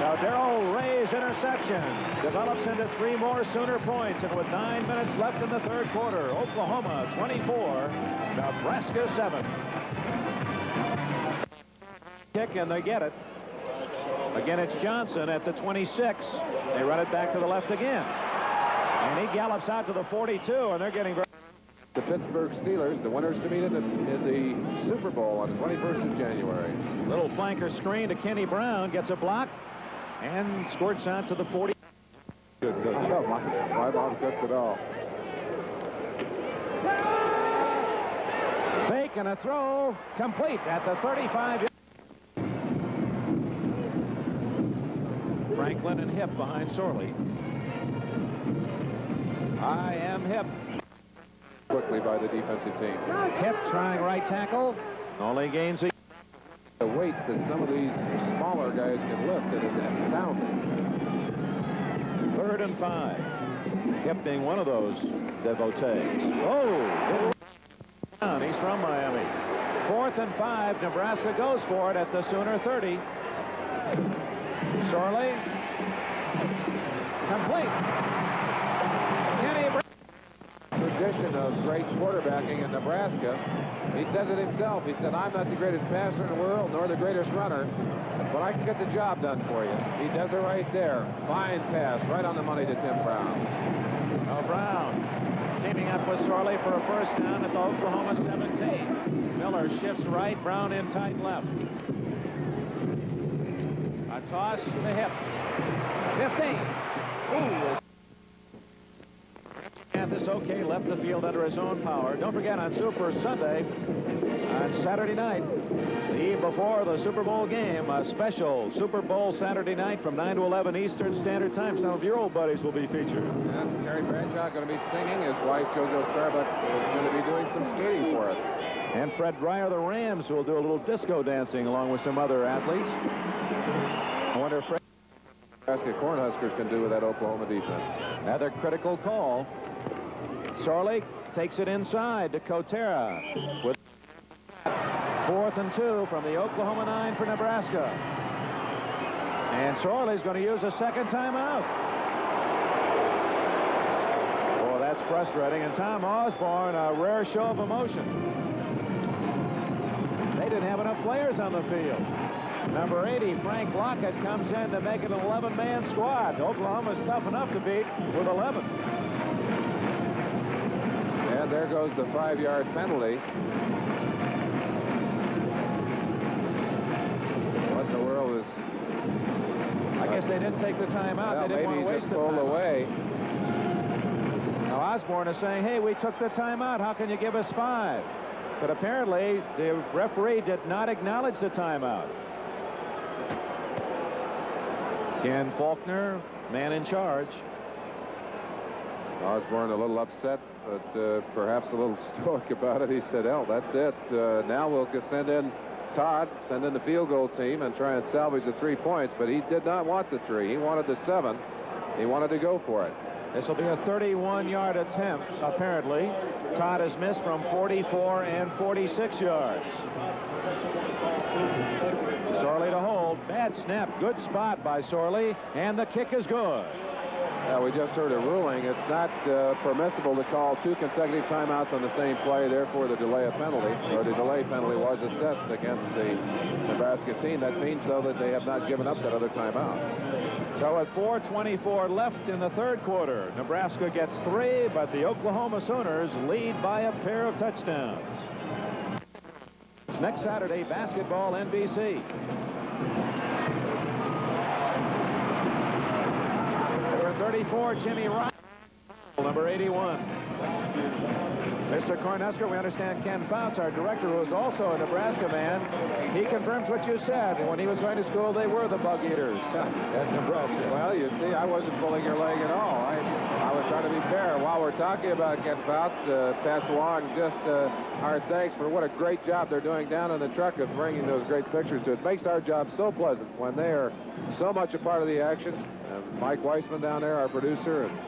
Now Darrell Ray's interception develops into 3 more Sooner points, and with 9 minutes left in the 3rd quarter, Oklahoma 24, Nebraska 7. Kick, and they get it. Again, it's Johnson at the 26. They run it back to the left again. And he gallops out to the 42, and they're getting... The Pittsburgh Steelers, the winners to meet in the Super Bowl on the 21st of January. Little flanker screen to Kenny Brown, gets a block, and squirts out to the 40. Good. My mom cooked it all. Fake and a throw, complete at the 35. Franklin and Hip behind Sorley. I am Hip. Quickly by the defensive team. Hip trying right tackle. Only gains a... The weights that some of these smaller guys can lift, and it's astounding. 3rd and 5. Hip being one of those devotees. Oh, he's from Miami. 4th and 5. Nebraska goes for it at the Sooner 30. Sorley. Complete. Kenny Tradition of great quarterbacking in Nebraska. He says it himself. He said, I'm not the greatest passer in the world, nor the greatest runner, but I can get the job done for you. He does it right there. Fine pass, right on the money to Tim Brown. Oh, Brown teaming up with Sorley for a first down at the Oklahoma 17. Miller shifts right, Brown in tight left. A toss to the hip. 15. Ooh. Mathis, okay, left the field under his own power. Don't forget, on Super Sunday, on Saturday night, the eve before the Super Bowl game, a special Super Bowl Saturday night from 9 to 11 Eastern Standard Time. Some of your old buddies will be featured. Yes, Terry Bradshaw going to be singing. His wife, JoJo Starbuck, is going to be doing some skating for us. And Fred Dreyer, the Rams, will do a little disco dancing along with some other athletes. I wonder if Nebraska Cornhuskers can do with that Oklahoma defense. Another critical call. Sorley takes it inside to Kotera with 4th and 2 from the Oklahoma 9 for Nebraska. And Sorley's going to use a second timeout. Oh, that's frustrating. And Tom Osborne, a rare show of emotion. They didn't have enough players on the field. Number 80, Frank Lockett, comes in to make it an 11-man squad. Oklahoma's tough enough to beat with 11. And there goes the 5-yard penalty. What in the world is... I guess they didn't take the timeout. Well, They didn't want to waste the pulled timeout. away. Now Osborne is saying, hey, we took the timeout. How can you give us 5? But apparently the referee did not acknowledge the timeout. Ken Faulkner, man in charge. Osborne a little upset, but perhaps a little stoic about it. He said, "Hell, that's it. Now we'll send in Todd, send in the field goal team, and try and salvage the 3 points." But he did not want the 3. He wanted the 7. He wanted to go for it. This will be a 31-yard attempt, apparently. Todd has missed from 44 and 46 yards. Sorley to hold. Bad snap. Good spot by Sorley. And the kick is good. We just heard a ruling. It's not permissible to call 2 consecutive timeouts on the same play. Therefore, the delay penalty was assessed against the Nebraska team. That means, though, that they have not given up that other timeout. So at 4:24 left in the third quarter, Nebraska gets 3, but the Oklahoma Sooners lead by a pair of touchdowns. It's next Saturday, basketball NBC. Number 34, Jimmy Ryan. Number 81. Mr. Cornhusker, we understand Ken Fouts, our director, who is also a Nebraska man, he confirms what you said. When he was going to school, they were the bug eaters at Nebraska. Well, you see, I wasn't pulling your leg at all. I was trying to be fair. While we're talking about Ken Fouts, pass along just our thanks for what a great job they're doing down in the truck of bringing those great pictures to it. It makes our job so pleasant when they are so much a part of the action. Mike Weissman down there, our producer, and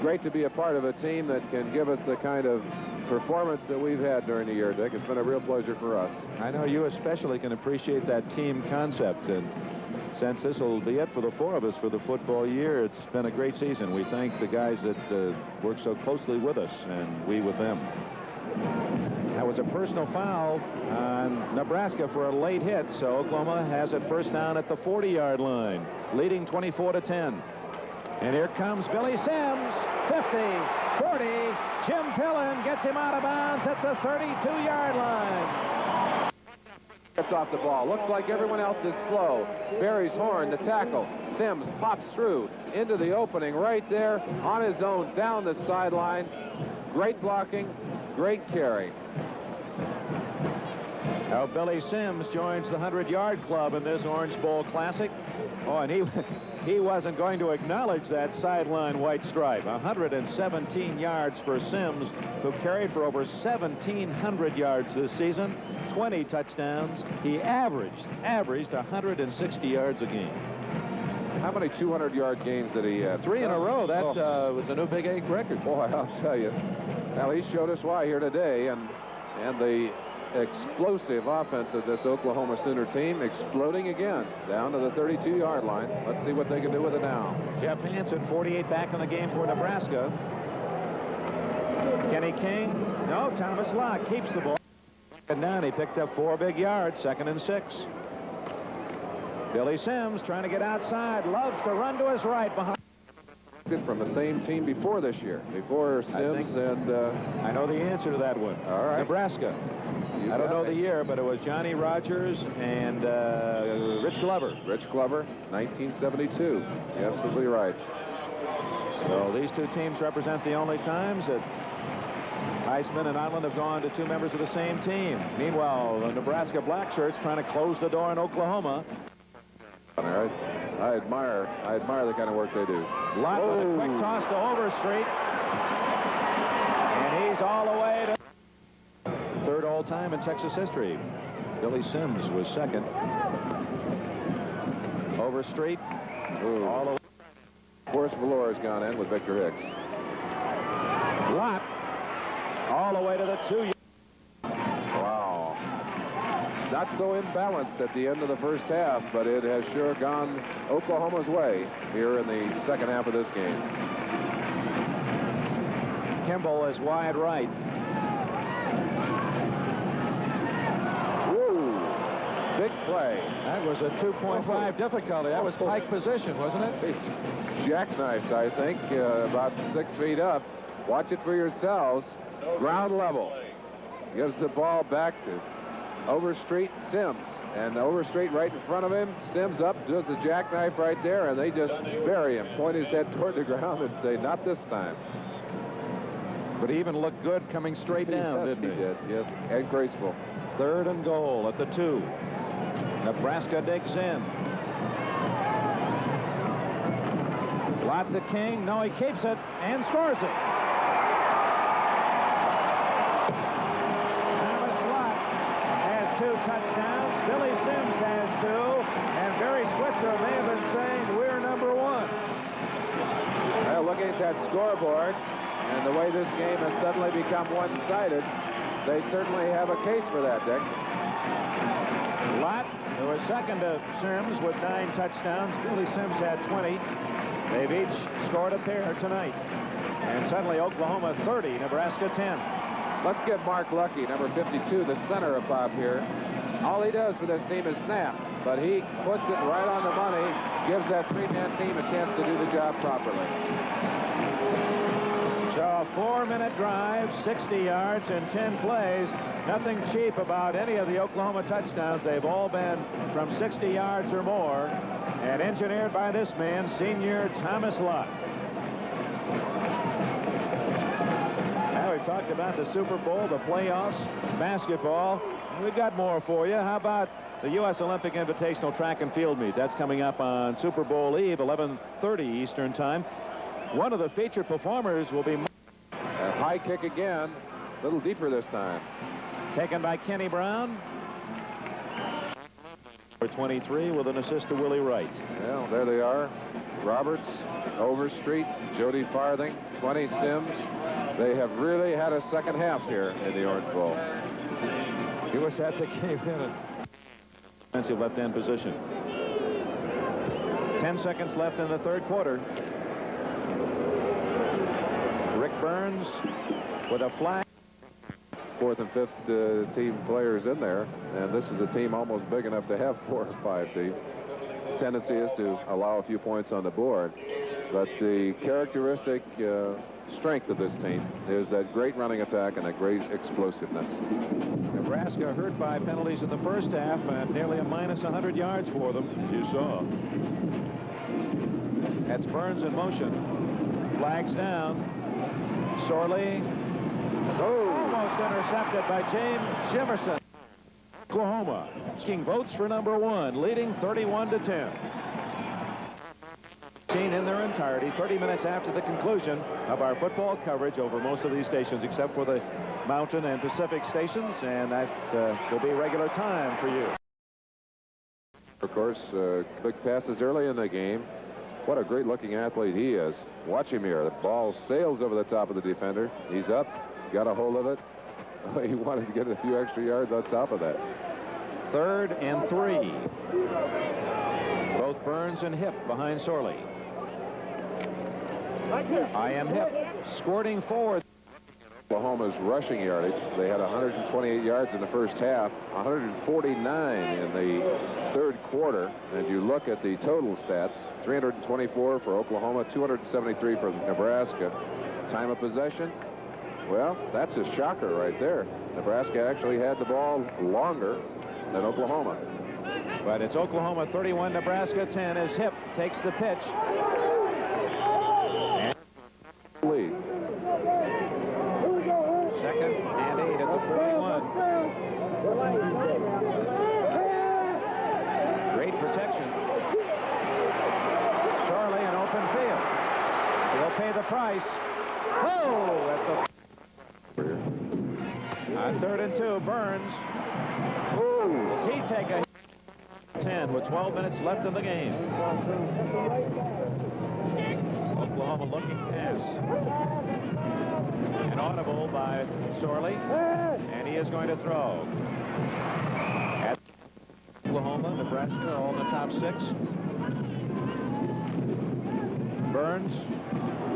great to be a part of a team that can give us the kind of performance that we've had during the year, Dick. It's been a real pleasure for us. I know you especially can appreciate that team concept, and since this will be it for the 4 of us for the football year, it's been a great season. We thank the guys that work so closely with us, and we with them. That was a personal foul on Nebraska for a late hit, so Oklahoma has it first down at the 40-yard line, leading 24-10. And here comes Billy Sims, 50, 40. Jim Pillen gets him out of bounds at the 32-yard line. Gets off the ball. Looks like everyone else is slow. Barry's horn, the tackle. Sims pops through into the opening right there on his own down the sideline. Great blocking, great carry. Now Billy Sims joins the 100-yard club in this Orange Bowl Classic. Oh, and he wasn't going to acknowledge that sideline white stripe. 117 yards for Sims, who carried for over 1,700 yards this season, 20 touchdowns. He averaged 160 yards a game. How many 200-yard games did he have? 3 in a row. That was a new Big 8 record. Boy, I'll tell you. Well, he showed us why here today, and the explosive offense of this Oklahoma Sooner team exploding again down to the 32-yard line. Let's see what they can do with it now. Jeff Hansen, 48 back in the game for Nebraska. Kenny King. No, Thomas Locke keeps the ball. And down, he picked up 4 big yards, 2nd and 6. Billy Sims trying to get outside, loves to run to his right behind. From the same team before this year, before Sims and... I know the answer to that one. All right. Nebraska. I don't know the year, but it was Johnny Rogers and Rich Glover. Rich Glover, 1972. You're absolutely right. So these two teams represent the only times that Heisman and Island have gone to 2 members of the same team. Meanwhile, the Nebraska Black Shirts trying to close the door in Oklahoma. All right. I admire the kind of work they do. Lott with a quick toss to Overstreet. And he's all the way to 3rd all-time in Texas history. Billy Sims was 2nd. Overstreet. All the way. Forrest Valor has gone in with Victor Hicks. Lott all the way to the 2. Wow. Not so imbalanced at the end of the first half, but it has sure gone Oklahoma's way here in the second half of this game. Kimball is wide right. Woo! Big play. That was a 2.5 difficulty. That was pike position, wasn't it? Jackknifed, I think, about 6 feet up. Watch it for yourselves. Ground level. Gives the ball back to Overstreet, Sims. And Overstreet right in front of him. Sims up, does the jackknife right there, and they just bury him. Point his head toward the ground and say, not this time. But he even looked good coming straight down, Yes, didn't he? He did, yes. And graceful. 3rd and goal at the 2. Nebraska digs in. Lott to King. No, he keeps it and scores it. Thomas Lott has 2 touchdowns. Billy Sims has 2. And Barry Switzer may have been saying, we're number 1. Well, looking at that scoreboard and the way this game has suddenly become one-sided, they certainly have a case for that, Dick. Lott, who was 2nd to Sims with 9 touchdowns. Billy Sims had 20. They've each scored a pair tonight. And suddenly Oklahoma 30, Nebraska 10. Let's give Mark Lucky, number 52, the center of Bob here. All he does for this team is snap, but he puts it right on the money, gives that 3-man team a chance to do the job properly. So a 4-minute drive, 60 yards in 10 plays. Nothing cheap about any of the Oklahoma touchdowns. They've all been from 60 yards or more, and engineered by this man, senior Thomas Lott. Now we've talked about the Super Bowl, the playoffs, basketball. We've got more for you. How about the U.S. Olympic Invitational Track and Field Meet? That's coming up on Super Bowl Eve, 11:30 Eastern Time. One of the featured performers will be... A high kick again, a little deeper this time. Taken by Kenny Brown. For 23 with an assist to Willie Wright. Well, there they are. Roberts, Overstreet, Jody Farthing, 20 Sims. They have really had a second half here in the Orange Bowl. He was at the game in a defensive left-hand position. 10 seconds left in the 3rd quarter. Rick Burns with a flag. 4th and 5th team players in there, and this is a team almost big enough to have 4 or 5 teams. Tendency is to allow a few points on the board, but the characteristic strength of this team is that great running attack and a great explosiveness. Nebraska hurt by penalties in the first half, and nearly a minus 100 yards for them, as you saw. That's Burns in motion. Flags down. Sorley. Almost intercepted by James Jimerson. Oklahoma asking votes for number 1, leading 31-10. Seen in their entirety 30 minutes after the conclusion of our football coverage over most of these stations, except for the Mountain and Pacific stations, and that will be regular time for you. Of course, quick passes early in the game. What a great-looking athlete he is. Watch him here. The ball sails over the top of the defender. He's up, got a hold of it. He wanted to get a few extra yards on top of that. 3rd and 3. Both Burns and Hip behind Sorley. I am Hip squirting forward. Oklahoma's rushing yardage. They had 128 yards in the first half, 149 in the third quarter. And you look at the total stats, 324 for Oklahoma, 273 for Nebraska. Time of possession, well, that's a shocker right there. Nebraska actually had the ball longer than Oklahoma. But it's Oklahoma 31, Nebraska 10 as Hip takes the pitch. And Lead. 2nd and 8 at the 41. Great protection. Sorley in open field. He'll pay the price. Oh, at the on 3rd and 2, Burns. Does he take a 10 with 12 minutes left in the game? Oklahoma looking pass. An audible by Sorley, and he is going to throw. At Oklahoma, Nebraska, all in the top 6. Burns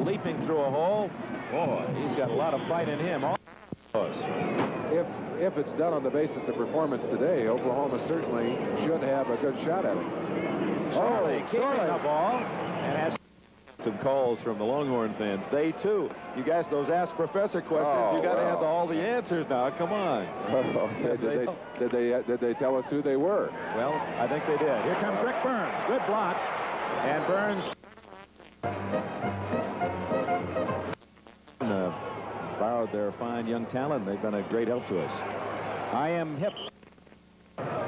leaping through a hole. Boy, he's got a lot of fight in him. If it's done on the basis of performance today, Oklahoma certainly should have a good shot at it. Sorley keeping the ball, and has some calls from the Longhorn fans. They too. You guys, those Ask Professor questions, you got to have all the answers now. Come on. Did they tell us who they were? Well, I think they did. Here comes Rick Burns. Good block. And Burns borrowed their fine young talent. They've been a great help to us. I am Hip.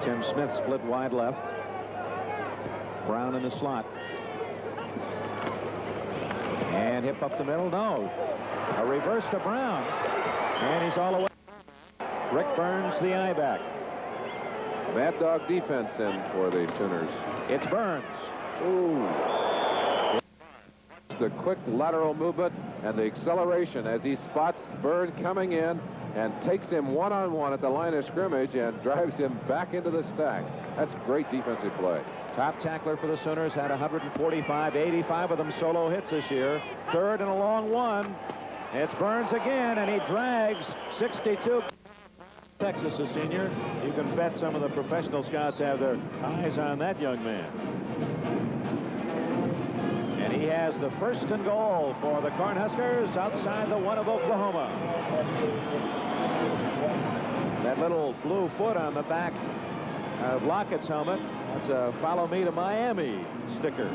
Tim Smith split wide left. Brown in the slot. And Hip up the middle. No. A reverse to Brown. And he's all the way. Rick Burns, the eye back. Mad Dog defense in for the Sooners. It's Burns. Ooh. The quick lateral movement and the acceleration as he spots Byrne coming in and takes him one-on-one at the line of scrimmage and drives him back into the stack. That's great defensive play. Top tackler for the Sooners, had 145, 85 of them solo hits this year. 3rd and a long one. It's Burns again, and he drags 62. Texas, a senior. You can bet some of the professional scouts have their eyes on that young man. And he has the 1st and goal for the Cornhuskers outside the 1 of Oklahoma. That little blue foot on the back of Lockett's helmet, that's a "Follow Me to Miami" sticker.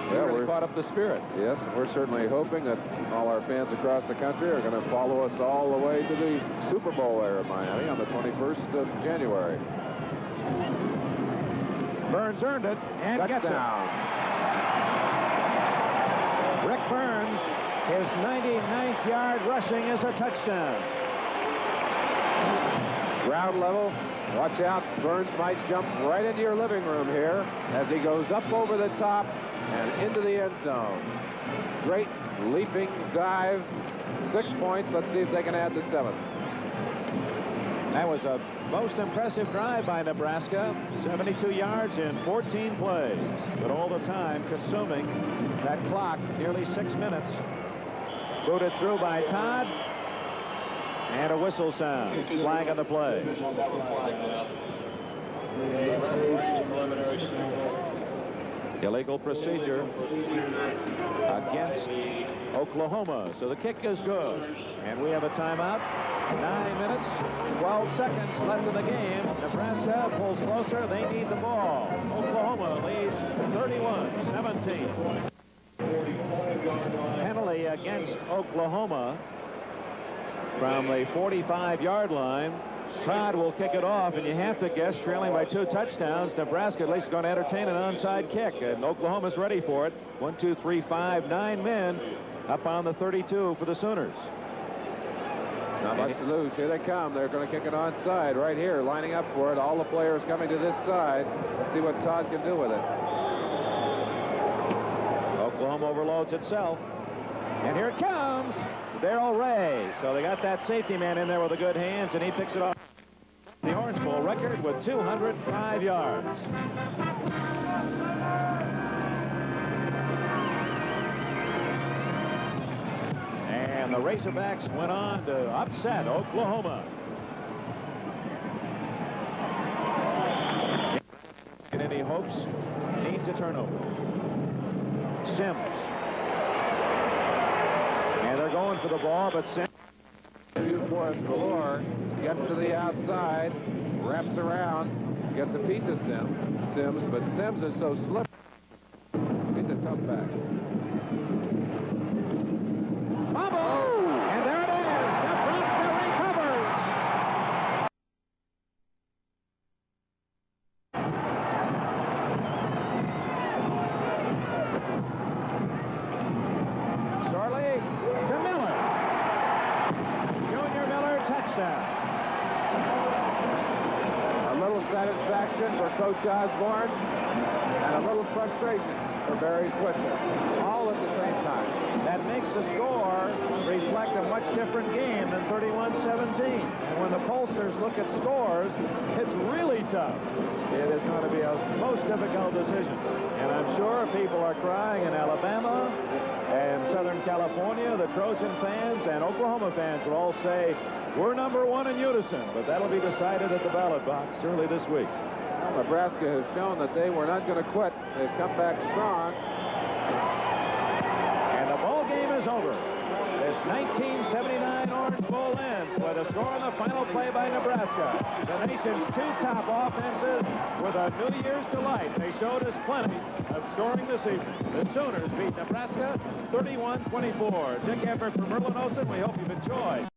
Well, Really caught up the spirit. Yes, we're certainly hoping that all our fans across the country are going to follow us all the way to the Super Bowl there in Miami on the 21st of January. Burns earned it and gets it. Rick Burns, his 99th yard rushing is a touchdown. Ground level. Watch out. Burns might jump right into your living room here as he goes up over the top and into the end zone. Great leaping dive. 6 points. Let's see if they can add the 7th. That was a most impressive drive by Nebraska. 72 yards in 14 plays. But all the time consuming that clock, nearly 6 minutes. Booted through by Todd. And a whistle sound. Flag on the play. Illegal procedure against Oklahoma. So the kick is good. And we have a timeout. 9 minutes, 12 seconds left in the game. Nebraska pulls closer. They need the ball. Oklahoma leads 31-17. Penalty against Oklahoma from the 45-yard line. Todd will kick it off, and you have to guess, trailing by 2 touchdowns, Nebraska at least going to entertain an onside kick, and Oklahoma's ready for it. 1, 2, 3, 5, 9 men up on the 32 for the Sooners. Not much to lose. Here they come. They're going to kick it onside right here, lining up for it. All the players coming to this side. Let's see what Todd can do with it. overloads itself. And here it comes, Darrell Ray. So they got that safety man in there with the good hands, and he picks it off. The Orange Bowl record with 205 yards. And the Razorbacks went on to upset Oklahoma. And any hopes, needs a turnover. Sims. And they're going for the ball, but Sims. Forrest Valor gets to the outside, wraps around, gets a piece of Sims, but Sims is so slippery. He's a tough back. Bubble! And there it is. Nebraska recovers. Sorley to Miller. Junior Miller, touchdown. A little satisfaction for Coach Osborne and a little frustration for Barry Switzer, all at the same time. That makes the score reflect a much different game than 31-17. And when the pollsters look at scores, it's really tough. It is going to be a most difficult decision. And I'm sure people are crying in Alabama and Southern California. The Trojan fans and Oklahoma fans will all say, we're number one in unison. But that'll be decided at the ballot box early this week. Well, Nebraska has shown that they were not going to quit. They've come back strong. And the ball game is over. This 1979 Orange Bowl ends with a score on the final play by Nebraska. The nation's two top offenses with a New Year's delight. They showed us plenty of scoring this evening. The Sooners beat Nebraska 31-24. Dick Everett from Merlin Olsen. We hope you've enjoyed